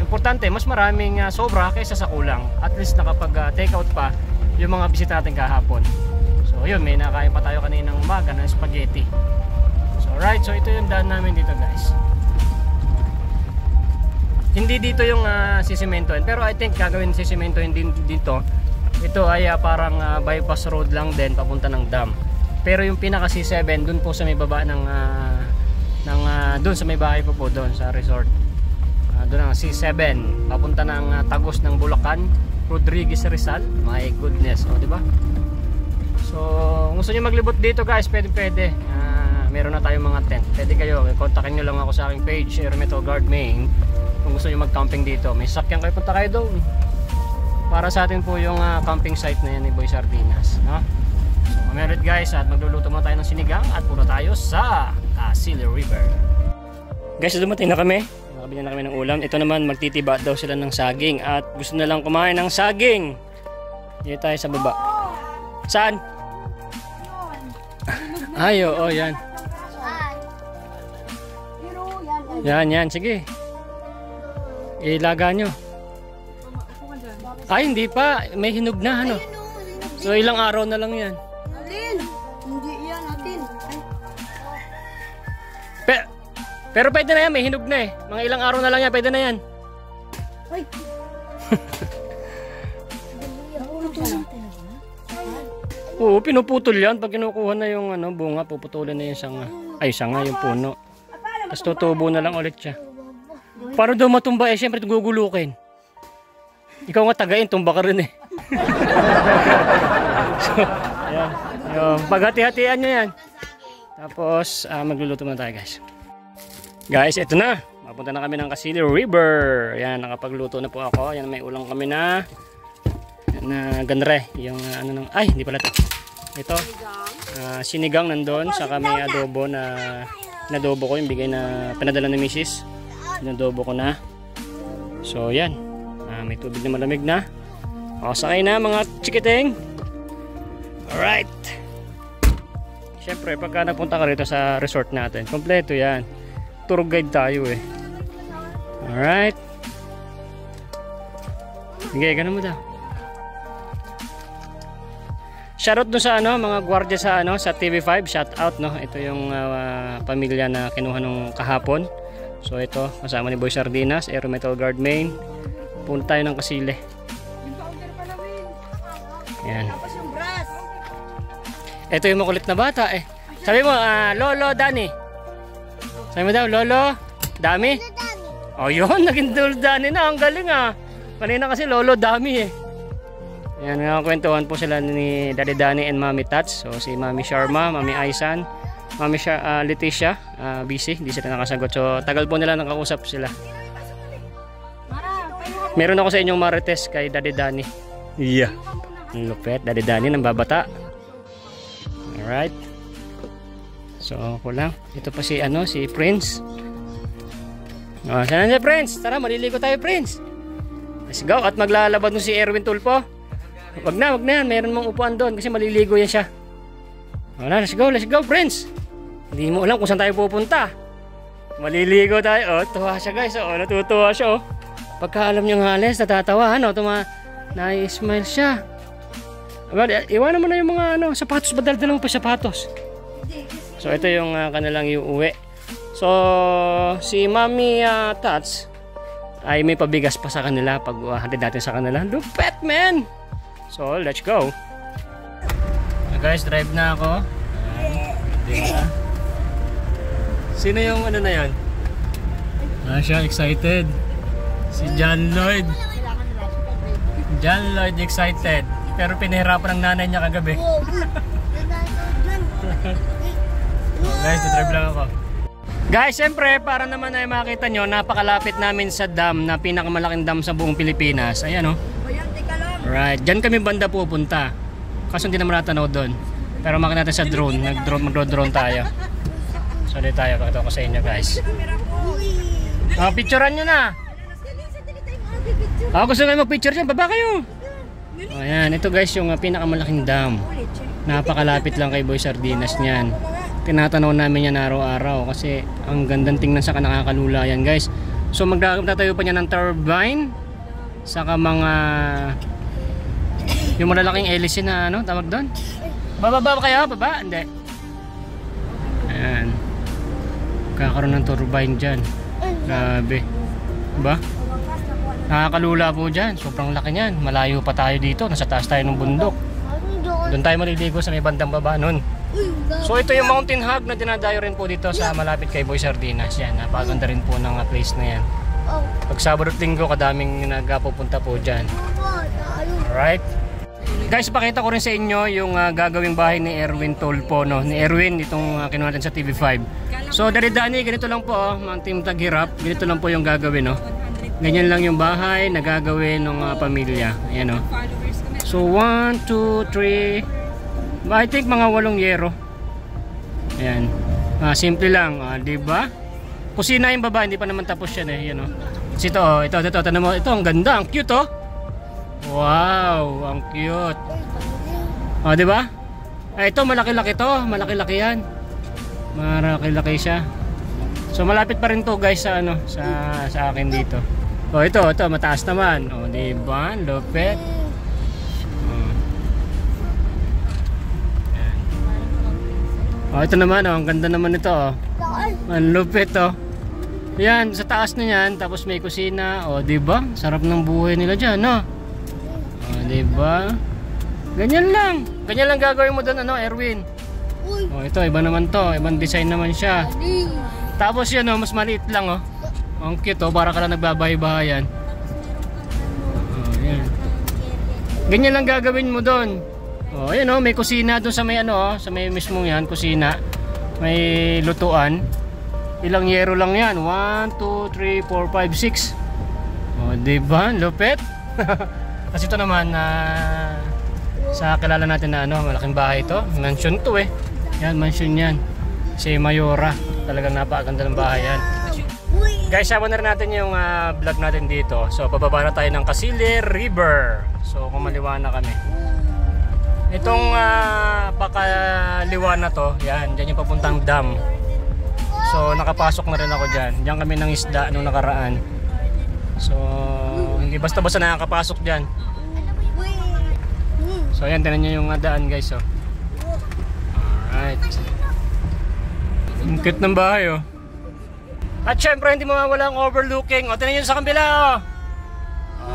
importante, mas maraming sobra kaysa sa kulang. At least nakapag take out pa yung mga bisita natin kahapon. So yun, may nakain pa tayo kaninang umaga ng spaghetti. So right, so ito yung daan namin dito, guys. Hindi dito yung sisimentoin, pero I think gagawin sisimentoin din dito. Ito ay parang bypass road lang din papunta ng dam. Pero yung pinaka C7 dun po sa may baba ng dun sa may bahay po doon sa resort. Doon ang C7 papunta ng Tagos ng Bulacan, Rodriguez Rizal. My goodness, di ba? So kung gusto niyo maglibot dito, guys, pwede. Meron na tayong mga tent. Pwede kayo, kontakin nyo lang ako sa aking page, Hermeto Guard Main, kung gusto nyo mag-camping dito. May sakyan kayo, punta kayo doon. Para sa atin po yung camping site na yan ni Boy Sardinas, no? So meron guys, at magluluto muna tayo ng sinigang at punta tayo sa Casilia River. Guys, dumating na kami. Nakabili na kami ng ulam. Ito naman, magtitiba daw sila ng saging at gusto na lang kumain ng saging. Dito tayo sa baba. Saan? Ay, oo, yan. Yan, sige. Ilaga nyo. Ay, hindi pa. May hinog na, ano? So, ilang araw na lang yan. Atin! Hindi yan, atin. Pero pwede na yan, may hinog na Mga ilang araw na lang yan, pwede na yan. Ay! Oo, pinuputol yan. Pag kinukuha na yung bunga, puputulin na yung sanga. Ay, sanga, yung puno. Tapos tutubo na lang ulit siya. Para daw matumba syempre gugulukin. Ikaw nga tagain, tumba ka rin So, ayan. Paghati-hatian nyo yan. Tapos, magluluto na tayo, guys. Guys, ito na. Mapunta na kami ng Casilia River. Ayan, nakapagluto na po ako. Ayan, may ulang kami na ganre. Yung ay, hindi pala ito. Ito, sinigang nandun. Saka may adobo nadobo ko yung bigay na pinadala ni Mrs. Nadobo ko na. So, yan. May tubig na malamig na. O, sakay na mga chikiting. Alright. Syempre, pagka napunta ka rito sa resort natin, kompleto yan. Tour guide tayo eh. Alright. Sige, ganun mo daw. Shoutout dun sa ano, mga gwardiya sa ano, sa TV5, shoutout no. Ito yung pamilya na kinuha nung kahapon. So ito, kasama ni Boy Sardinas, Aero Metal Guard Main. Punta tayo ng Kasile. Yan. Ito yung makulit na bata eh. Sabi mo, Lolo Dani. Sabi mo daw, Lolo Dami. Oh yun, naging Lolo Dani na. Ang galing ah. Kanina kasi Lolo Dami eh. Yan, nakakwentuhan po sila ni Daddy Dani and Mami Tats. So si Mami Sharma, Mami Aisan, Mami Leticia, busy, hindi sila nakasagot. So tagal po nila nakausap sila. Meron ako sa inyong marites kay Daddy Dani. Yeah. Lupet, Daddy Dani nang babata. Alright. So ako lang. Ito pa si ano, si Prince. Oh, saan na si Prince? Tara, maliligo tayo Prince. Let's go. At maglalabad mo si Erwin Tulpo. Wag na yan. Meron mong upuan doon kasi maliligo yan siya. Wala, let's go Prince. Hindi mo alam kung saan tayo pupunta. Maliligo tayo. Oh, tuwa siya guys. Oh, natutuwa siya oh. Pagka alam niyo ng halos, natatawa ano, na-smile siya. Iwanan mo na yung mga ano, sapatos, badal-dalang pa sapatos. So ito yung kanilang iuwi. So si Mami Tats ay may pabigas pa sa kanila pag hatid natin sa kanila. Lupet man! So let's go. Guys, drive na ako. Diba? Sino yung ano na yan? Siya excited. Si John Lloyd. John Lloyd excited. Pero pinahirapan ng nanay niya kagabi. Guys, drive lang ako. Guys, siyempre para naman ay makita nyo, napakalapit namin sa dam na pinakamalaking dam sa buong Pilipinas. Ayan o. Right, dyan kami banda pupunta. Kaso hindi naman natanaw doon. Pero makita natin sa drone, mag-drone tayo. So dito tayo, pakita ko sa inyo guys. Picturean nyo na. Gusto kayo mag-picture dyan, baba kayo. Ayan, ito guys yung pinakamalaking dam. Napakalapit lang kay Boy Sardinas niyan. Tinatanaw namin yan araw-araw kasi ang gandang tingnan sa nakakalula yan guys. So magtatayo pa niya ng turbine. Saka mga yung malalaking hélice na ano, tawag doon. Bababa kayo? Baba? Hindi. Ayan. Kakaroon ng turbine dyan. Grabe. Diba? Nakakalula po dyan. Sobrang laki niyan. Malayo pa tayo dito. Nasa taas tayo ng bundok. Doon tayo maliligo sa may bandang baba nun. So ito yung Mountain Hog na dinadayo rin po dito sa malapit kay Boy Sardinas. Yan. Napakaganda rin po ng place na yan. Pag Sabado at Linggo, kadaming nagpupunta po dyan. Alright. Guys, pakita ko rin sa inyo yung gagawing bahay ni Erwin Tulpo, no? Ni Erwin, itong kinuha natin sa TV5. So, Daddy Dani, ganito lang po, mga team taghirap. Ganito lang po yung gagawin, no? Ganyan lang yung bahay na gagawin ng pamilya. Ayan, no? So, 1, 2, 3. I think mga 8 yero. Ayan. Simple lang, diba? Kusina yung baba, hindi pa naman tapos yan eh. Ayan, no? Kasi ito, tanong mo. Ito, ang ganda, ang cute, oh. Wow, ang cute. Di ba? Ito malaki-laki to, malaki-laki 'yan. Malaki-laki siya. So malapit pa rin to, guys, sa ano, sa akin dito. Ito, mataas naman. Di ba? Lupet. Ito naman, ang ganda naman ito, Ang lupit, Yan, sa taas na 'yan, tapos may kusina, di ba? Sarap ng buhay nila diyan, no? Diba? Ganyan lang gagawin mo doon, ano, Erwin. Ito, iba naman to. Ibang design naman siya. Tapos yan, mas maliit lang, Ang cute, para ka lang nagbabahay-bahayan. Yan. Ganyan lang gagawin mo doon. Ayan, may kusina doon sa may ano, sa may mismong yan, kusina. May lutuan. Ilang yero lang yan. 1, 2, 3, 4, 5, 6. Diba? Lupet. Kasi ito naman sa kilala natin na malaking bahay ito. Mansion to eh. Yan, mansion yan. Si Mayora. Talagang napakaganda ng bahay yan. Guys, sabi na rin natin yung vlog natin dito. So, pababa na tayo ng Kasile River. So, kumaliwa na kami. Itong pakaliwa na to, yan, dyan yung papuntang dam. So nakapasok na rin ako dyan. Diyan kami ng isda nung nakaraan. So hindi basta-basta nakakapasok dyan. So ayan, tinan nyo yung daan guys. Oh. Alright. Ang cute ng bahay oh. At syempre hindi mawawala ang overlooking. O tinan nyo sa kabila oh.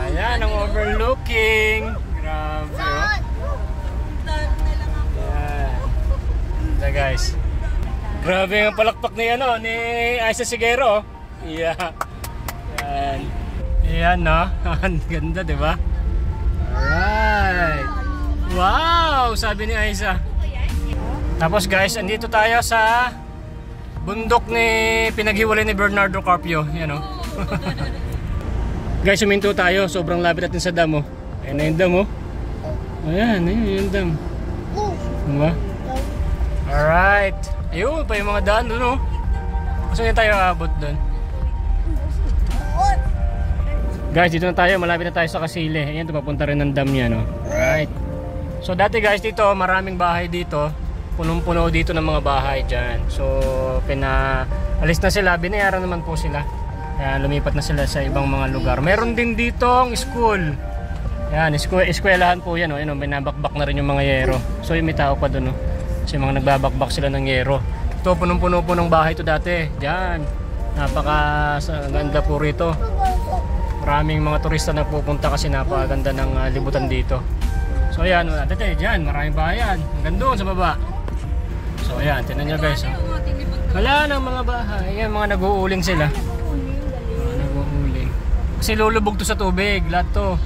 Ayan ang overlooking. Grabe oh. Ayan guys. Grabe ang palakpak ni ni Aiza Sigero. Yeah. Yan. Yan no. Ang ganda, 'di ba? Alright. Wow, sabi ni Aiza. Tapos guys, andito tayo sa bundok ni pinaghiwalay ni Bernardo Carpio, yan oh. Guys, huminto tayo. Sobrang lapit natin sa dam oh. Ayan na yung dam oh. Ayan, ayan yung dam. Diba? Alright. Ayun pa yung mga daan doon oh. Kasi tayo aabot doon. Guys, dito na tayo. Malapit na tayo sa Kasile. Ayan, papunta rin ng dam niya no. Alright. So dati guys dito, maraming bahay dito. Punong-puno dito ng mga bahay dyan. So alis na sila. Binayaran naman po sila. Kaya lumipat na sila sa ibang mga lugar. Meron din dito ang school. Yan, eskwelahan po yan oh. Ayan, binabakbak na rin yung mga yero. So yung may tao pa doon oh. Kasi mga nagbabakbak sila ng yero. Ito, punong-puno po ng bahay ito dati. Diyan. Napakaganda po rito. Maraming mga turista na pupunta kasi napakaganda ng libutan dito. So ayan, dati diyan, maraming bahay yan. Hanggang doon sa baba. So ayan, tingnan nyo guys. Oh. Wala nang mga bahay. Ayan, mga nag-uuling sila. Nag-uuling. Kasi lulubog to sa tubig. Lahat to.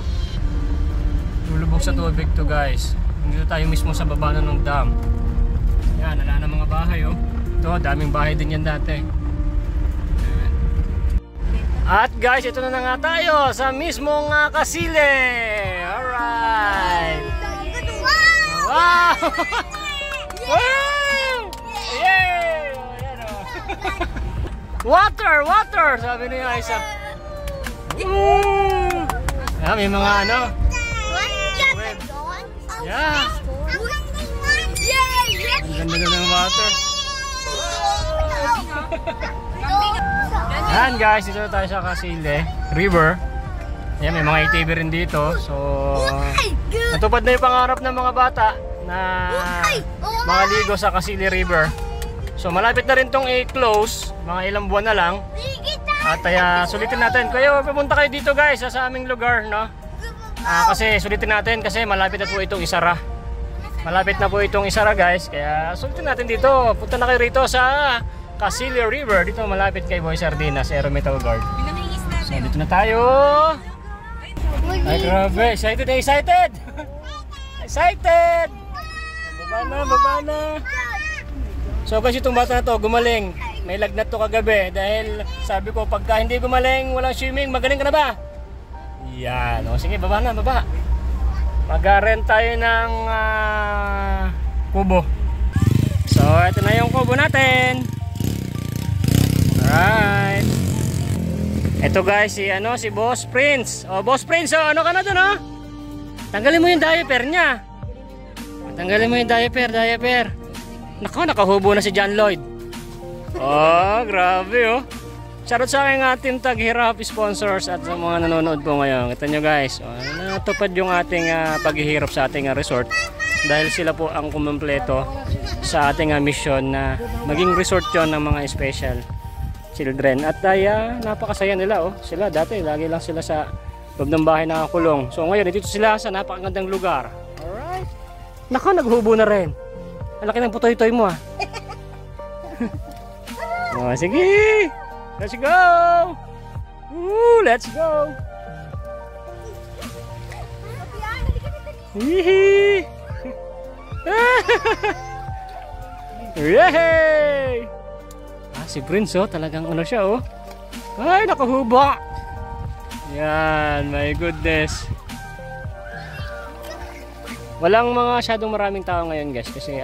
Lulubog sa tubig to guys. Dito tayo mismo sa baba na ng dam. Yan, wala na mga bahay oh. Ito, daming bahay din yan dati. Ayan. At guys, ito na nga tayo sa mismong Kasile. Alright. Wow! Wow! Yay! Ayan oh. Water! Water! Sabi ni Aiza. Ayan, may mga ano. Yeah. Ang ganda na ng water. Yan guys, dito tayo sa Kasile River. Yan, may mga ATV rin dito. So natupad na yung pangarap ng mga bata na makaligo sa Kasile River. So malapit na rin tong i-close. Mga ilang buwan na lang. At sulitin natin. Kaya pumunta kayo dito guys sa aming lugar no? Kasi sulitin natin kasi malapit na po itong isara. Malapit na po itong isara guys. Kaya sulitin natin dito. Punta na kayo rito sa Kasile River. Dito malapit kay Boy Sardinas, Aero Metal Guard. So dito na tayo. Ay grabe. Excited na excited. Excited. Baba na, baba na. So guys, itong bata na to gumaling. May lagnat to kagabi. Dahil sabi ko pagka hindi gumaling, walang swimming, magaling ka na ba? Yan. O sige, baba na, baba. Mag-rent tayo ng kubo. So, ito na yung kubo natin. Alright. Ito guys, si Boss Prince. O, Boss Prince, ano ka na dun, oh? Tanggalin mo yung diaper niya. Tanggalin mo yung diaper. Nako, nakahubo na si John Lloyd. Oh, grabe, oh. Shoutout sa aking Team Taghirap sponsors at sa mga nanonood po ngayon. Kita nyo guys, natupad yung ating paghihirap sa ating resort dahil sila po ang kumpleto sa ating mission na maging resort yon ng mga special children. At napakasaya nila oh. Sila dati lagi lang sila sa loob ng bahay nakakulong. So ngayon dito sila sa napakagandang lugar. Alright. Nako, naghubo na rin. Ang laki ng putoy-toy mo ah. Oh, sige. Let's go! Woo, let's go! Yee! Yay! Si Prince oh, talagang ano siya oh. Ay, nakahuba! Yan, my goodness. Walang masyadong maraming tao ngayon guys kasi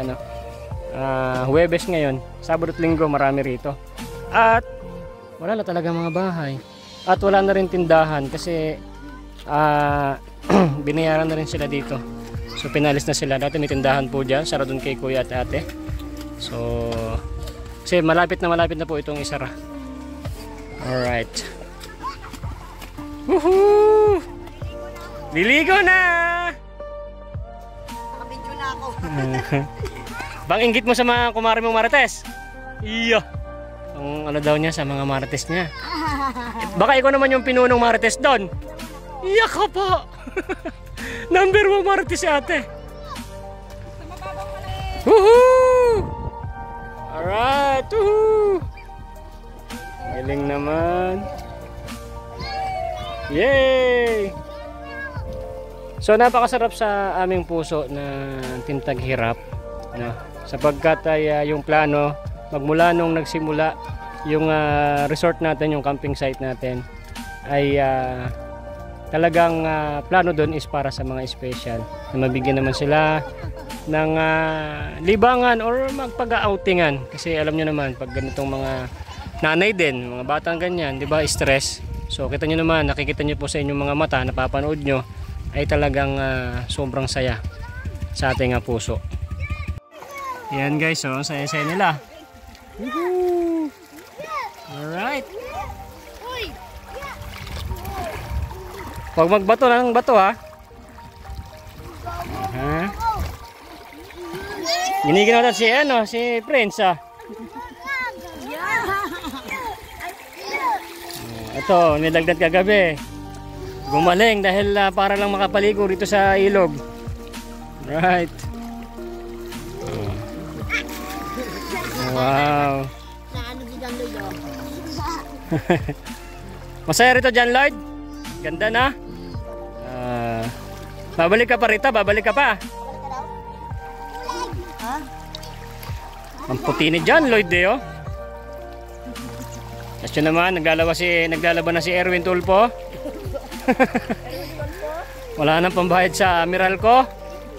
Huwebes ngayon, Sabado at Linggo marami rito. At wala na talaga mga bahay. At wala na rin tindahan kasi binayaran na rin sila dito. So pinalis na sila. Dati may tindahan po dyan, sara doon kay kuya at ate. So kasi malapit na po itong isara. Alright. Woohoo! Liligo na! Nakabidyo na ako. Bang inggit mo sa mga kumare mong marites? Iya. Ang ano daw niya sa mga marites niya. Baka ikaw naman yung pinunong marites doon. Iya ka po. Number 1 marites si ate. Woohoo! Alright. Woohoo! Galing naman. Yay! So napakasarap sa aming puso na Tintag Hirap, no? Sapagkat ay yung plano magmula nung nagsimula yung resort natin, yung camping site natin ay talagang plano doon is para sa mga special na mabigyan naman sila ng libangan or magpag-outingan kasi alam nyo naman pag ganitong mga nanay din, mga batang ganyan, di ba, stress. So kita nyo naman, nakikita nyo po sa inyong mga mata, napapanood nyo ay talagang sobrang saya sa ating puso. Yan guys, so saya-saya nila. Woohoo! Alright. Huwag magbato ng bato ha. Giniginaw natin si Prince ha. Ito, nilagdat kagabi. Gumaling dahil para lang makapaligo dito sa ilog. Right. Wow. Masaya rito John Lloyd? Ganda na? Babalik ka pa rito? Babalik ka pa? Ang puti ni John Lloyd eh oh. Tapos yun naman, naglalaban na si Erwin Tulpo. Wala nang pambayad sa amiral ko.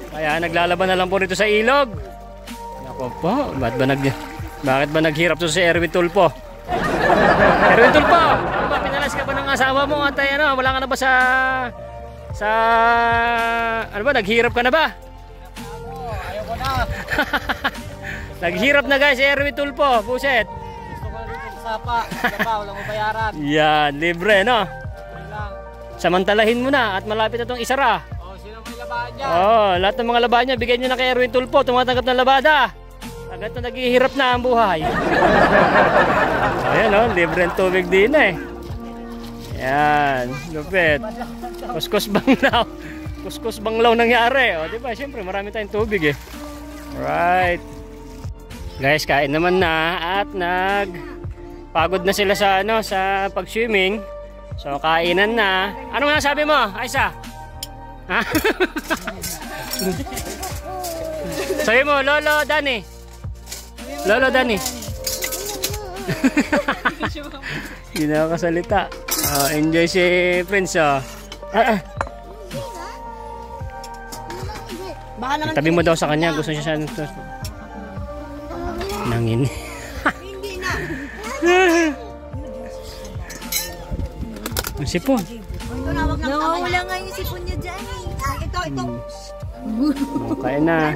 Kaya naglalaban na lang po rito sa ilog. Nako po, bakit ba naghirap to si Erwin Tulpo? Erwin Tulpo, ano ba, pinalas ka ba ng asawa mo at ano, wala ka na ba sa ano ba, naghirap ka na ba? Ayaw ko na. Naghirap na guys si Erwin Tulpo, buset. Sapa, walang mabayaran. Yan, libre no? Samantalahin mo na at malapit na itong isara. Oh, sino may labahan dyan? Oh, lahat ng mga labahan niya, bigyan niyo na kay Erwin Tulpo, tumatanggap ng labada. Agad na naghihirap na ang buhay. Ayan oh, libre ang tubig din eh. Yan, lupit. Kuskus banglaw. Kuskus banglaw nangyari. O, diba? Siyempre, marami tayong tubig eh. Alright. Guys, kain naman na at pagod na sila sa sa pag-swimming. So kainan na. Ano nga sabi mo, Aisa? Ha? Sabi mo, Lolo Dani. Lolo Dani. Hindi na ako kasalita. Enjoy si Prince oh. Tabi mo daw sa kanya, gusto niya siya nangin. Hindi na. Ang sipon. Nawawala nga yung sipon niya dyan. Ito. Kain na.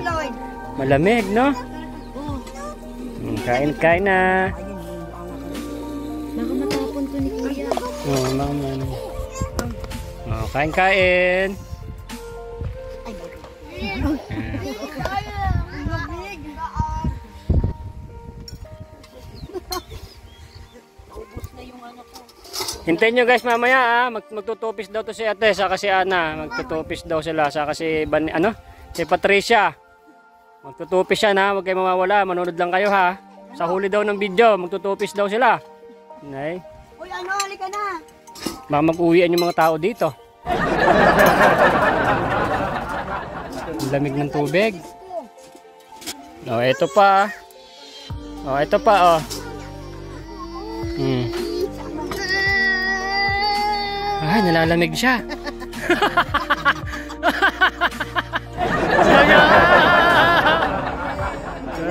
Malamig, no? Kain na. Baka matapon to ni Kuya. Oo, baka kain. Hintayin nyo guys mamaya magtutupis daw to si ate saka si Ana, magtutupis daw sila saka si si Patricia. Magtutupis siya na, huwag kayo mawawala, manonood lang kayo ha. Sa huli daw ng video, magtutupis daw sila. Nay. Uy, halika na. Baka mag-uwian yung mga tao dito. Ang lamig ng tubig. Oh, ito pa. Oh, ito pa oh. Ay, nalalamig siya.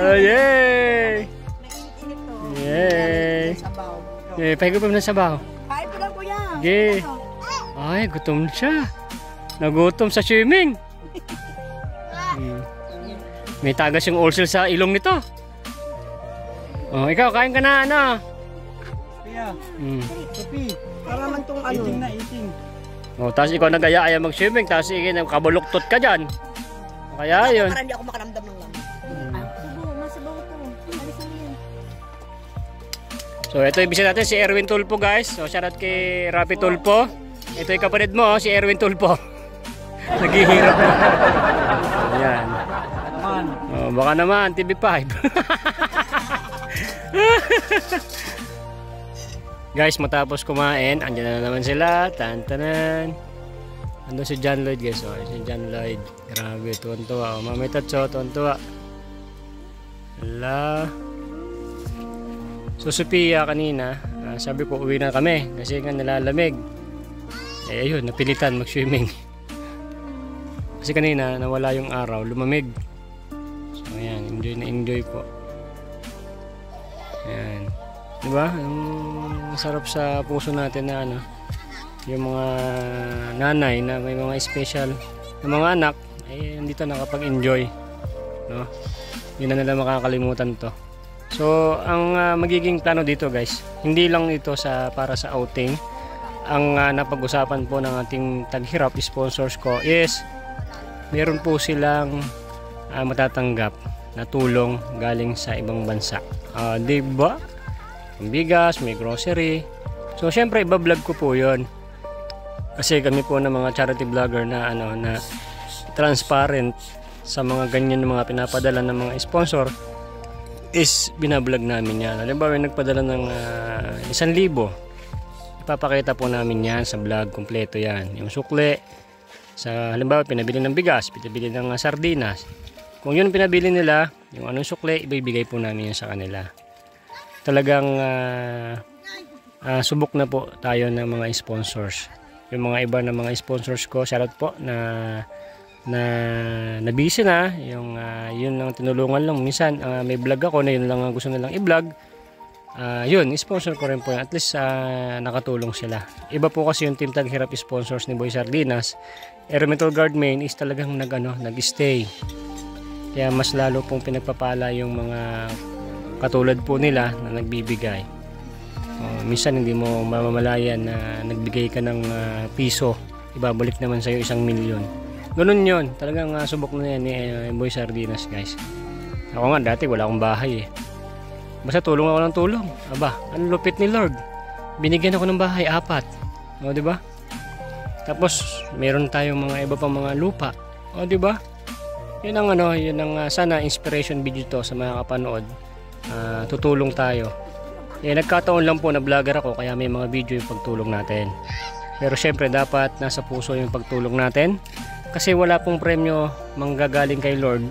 Oh, yay! Yay! Yay, pahigo pa ng sabaw. Kain po lang Kuya. Yay! Ay, gutom siya. Nagutom sa swimming. May tagas yung ulcer sa ilong nito. Oh, ikaw, kain ka na, ano? Pia, Sophie, Para man tong ano. eating na eating. Oh, tapos ikaw nag-aya ayaw mag-swimming, tapos kabuluktot ka dyan. Kaya yun. Para hindi ako makaramdam ng lamig. Sabaw, masabaw ito. Alisan mo yan. So, ito yung bisita natin, si Erwin Tulpo, guys. So, shoutout kay Rapi Tulpo. Ito yung kapatid mo, si Erwin Tulpo. Naghihirap na. Ayan. Naman. Oh, baka naman, TV5. Guys, matapos kumain, andyan na naman sila. Tantanan. Andun si John Lloyd, guys. Oh, si John Lloyd. Grabe, tuwan-tuwa. Oh, Mami Tatso, tuwan-tuwa. Hala. So, Sophia kanina, sabi ko uwi na kami kasi nga nalalamig. Eh, ayun, napilitan mag-swimming. Kasi kanina, nawala yung araw, lumamig. So, ayan, enjoy na enjoy po. Ayan. Diba? Masarap sa puso natin na ano, yung mga nanay na may mga special na mga anak ay nandito nakapag-enjoy, no? Yun na nila makakalimutan to. So ang magiging plano dito, guys, hindi lang ito para sa outing. Ang napag-usapan po ng ating taghirap sponsors ko is meron po silang matatanggap na tulong galing sa ibang bansa. Diba? May bigas, may grocery. So syempre iba-vlog ko po 'yon. Kasi kami po ng mga charity vlogger na ano na transparent sa mga ganyan ng mga pinapadala ng mga sponsor is binablog namin yan. Halimbawa nagpadala ng 1,000, ipapakita po namin yan sa vlog, kompleto yan. Yung sukle, sa halimbawa pinabili ng bigas, pinabili ng sardinas. Kung yun pinabili nila, yung anong sukle, ibibigay po namin yan sa kanila. Talagang subok na po tayo ng mga sponsors. Yung mga iba ng mga sponsors ko, shoutout po na busy na, yung yun lang tinulungan lang. Minsan may vlog ako na yun lang gusto nilang i-vlog. Yun, sponsor ko rin po yan. At least nakatulong sila. Iba po kasi yung Team Taghirap sponsors ni Boy Sardinas. Elemental Guard Main is talagang nag-stay. Kaya mas lalo pong pinagpapala yung mga katulad po nila na nagbibigay. Minsan hindi mo mamamalayan na nagbigay ka ng piso, ibabalik naman sa'yo 1,000,000. Ganun yun, talagang subok na yan ni Boy Sardinas, guys. Ako nga dati wala akong bahay eh. Basta tulong ako ng tulong. Aba, ang lupit ni Lord. Binigyan ako ng bahay, 4. O, diba? Tapos meron tayong mga iba pang mga lupa. O, diba? Yun ang yun ang sana inspiration video to sa mga kapanood. Tutulong tayo. Nagkataon lang po na vlogger ako kaya may mga video yung pagtulong natin. Pero syempre dapat nasa puso yung pagtulong natin kasi wala pong premyo manggagaling kay Lord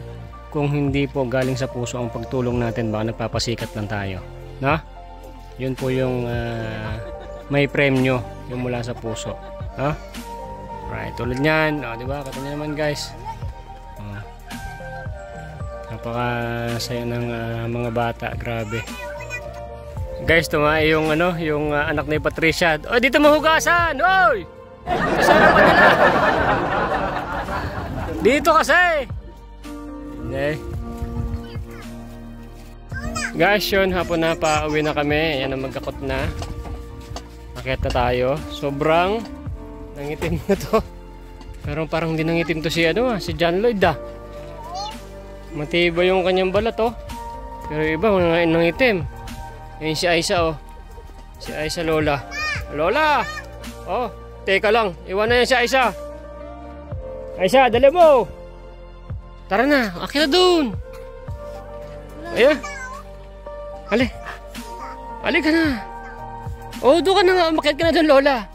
kung hindi po galing sa puso ang pagtulong natin. Baka nagpapasikat lang tayo, no? Yun po yung may premyo yung mula sa puso, no? Right, tulad niyan, diba? Kata niyo naman, guys. Napakasaya ng mga bata, grabe. Guys, tumae yung yung anak ni Patricia. Oh, dito mahugasan. Oy! Dito sa harapan nila. Dito kasi. Okay. Guys, yun, hapon na, pauwi na kami. Ayan, magkakot na. Akit na tayo. Sobrang nangitim na to. Pero parang hindi nangitim to si si John Lloyd Matibay yung kanyang balat Pero iba nangitim. Ayun si Aisa Si Aisa Lola. Lola! Teka lang. Iwan na yan si Aisa. Aisa, dali mo! Tara na, akit na dun! Ayan. Ali. Ali ka na. Doon ka na nga. Umakit ka na dun, Lola.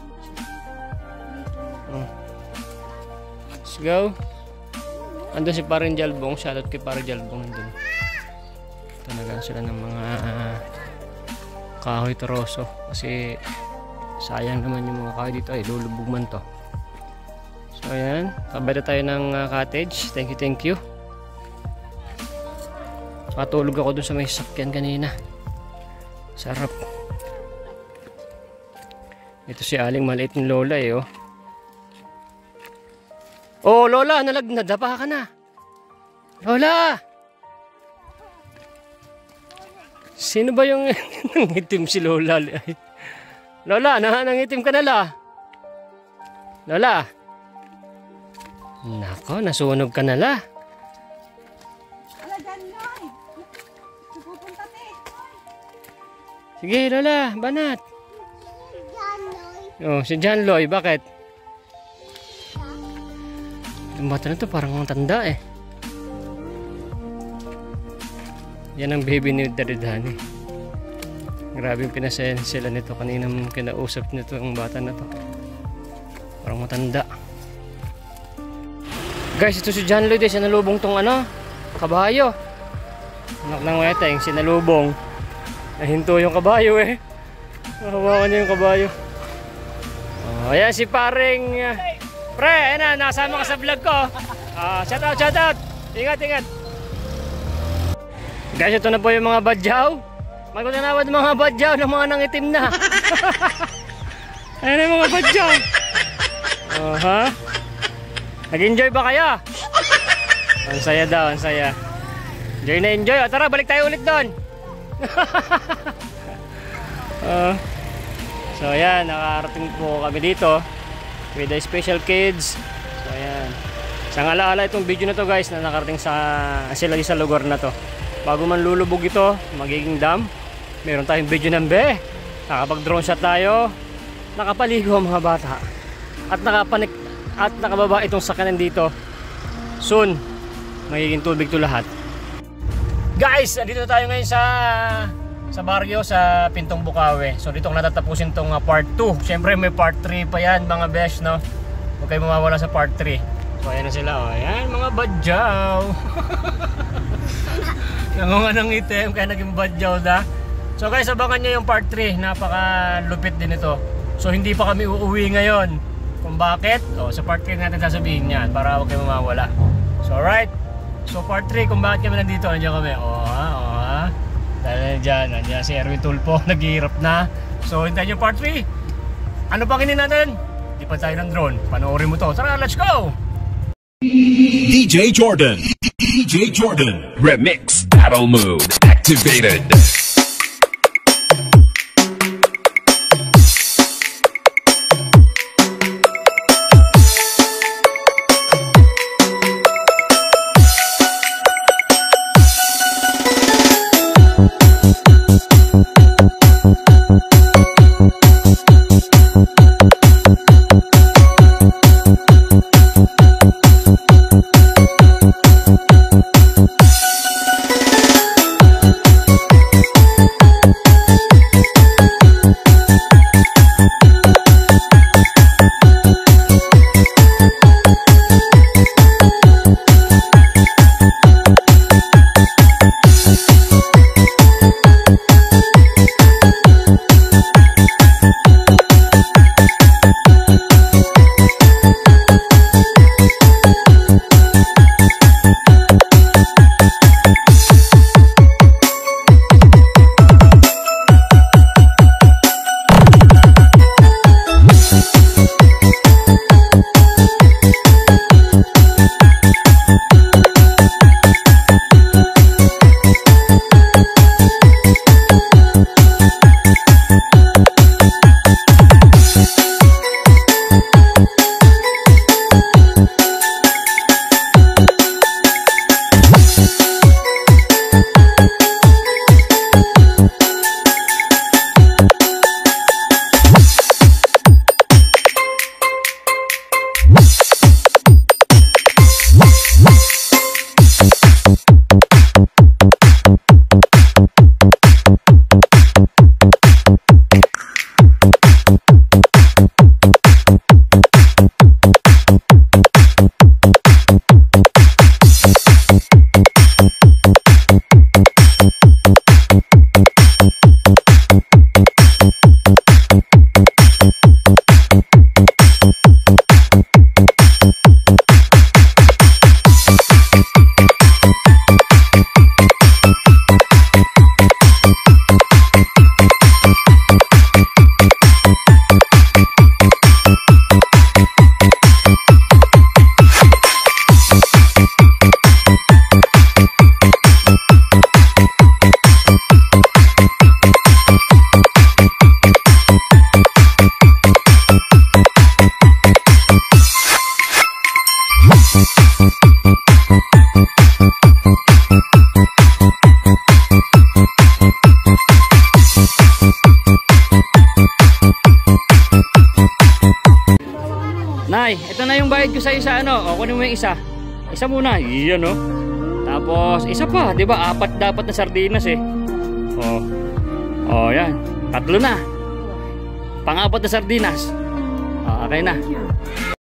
Let's go. Andun si Parin Jalbong. Shoutout kay Parin Jalbong. Andun. Talaga sila ng mga kahoy toroso. Kasi sayang naman yung mga kahoy dito. Lulubog man to. So ayan. Kabada tayo ng cottage. Thank you. Patulog ako dun sa may sasakyan kanina. Sarap. Ito si Aling maliit ni Lola Oh, Lola, nadapa ka na. Lola! Sino ba yung nangitim si Lola? Lola, nangitim ka na la? Lola? Nako, nasunog ka na la. Sige, Lola, banat. Oh, si John Loy, bakit? Yung bata na to parang matanda eh. Yan ang baby ni Daridani. Grabe yung pinasayan sila nito. Kaninang kinausap nito ang bata na to. Parang matanda. Guys, ito si John Lloyd eh. Sinalubong tong ano, kabayo. Anak ng weteng, sinalubong. Nahinto yung kabayo eh. Nahawakan niya yung kabayo. Oh, ayan si paring pre, ayan na, nasama ka sa vlog ko. Shout out, shout out. Ingat, ingat. Guys, ito na po yung mga badyaw. Magkutanawad mga badyaw ng mga nangitim na. Ayan yung mga badyaw. Ha? Nag-enjoy ba kayo? Ang saya daw, ang saya. Enjoy na enjoy. O, tara, balik tayo ulit doon. So ayan, nakarating po kami dito with the special kids. So ayan, isang alaala itong video na to guys, na nakarating sila sa lugar na to. Bago man lulubog ito, magiging dam, meron tayong video ng nakapag drone shot tayo, nakapaligo ang mga bata, at nakababa itong sakyanan dito. Soon magiging tubig to lahat. Guys, dito tayo ngayon sa baryo, sa Pintong Bukawi. So dito ko natatapusin tong part 2. Siyempre may part 3 pa yan mga besh, no? Huwag kayo mawawala sa part 3. So ayan na sila, oh. Ayan mga badyaw. Nangunga ng itim kaya naging badyaw na. So guys, abangan nyo yung part 3. Napaka lupit din ito. So hindi pa kami uuwi ngayon. Kung bakit? Oh, sa part 3 natin sasabihin yan para huwag kayo mawawala. So alright. So part 3, kung bakit kami nandito, nandiyan kami. Dahil nandiyan si Erwin Tulpo, naghihirap na. So hintayin nyo part 3. Ano pang hinin natin? Di pa tayo ng drone. Panoorin mo to. Tara, let's go! DJ Jordan. DJ Jordan. Remix battle mode activated. na yung bayad ko sa isa, ano? O, kunin mo yung isa. Isa muna. Iyan, no? Tapos, isa pa. Diba? 4 dapat na sardinas, eh. O. O, yan. 3 na. Pang-4 na sardinas. O, okay na.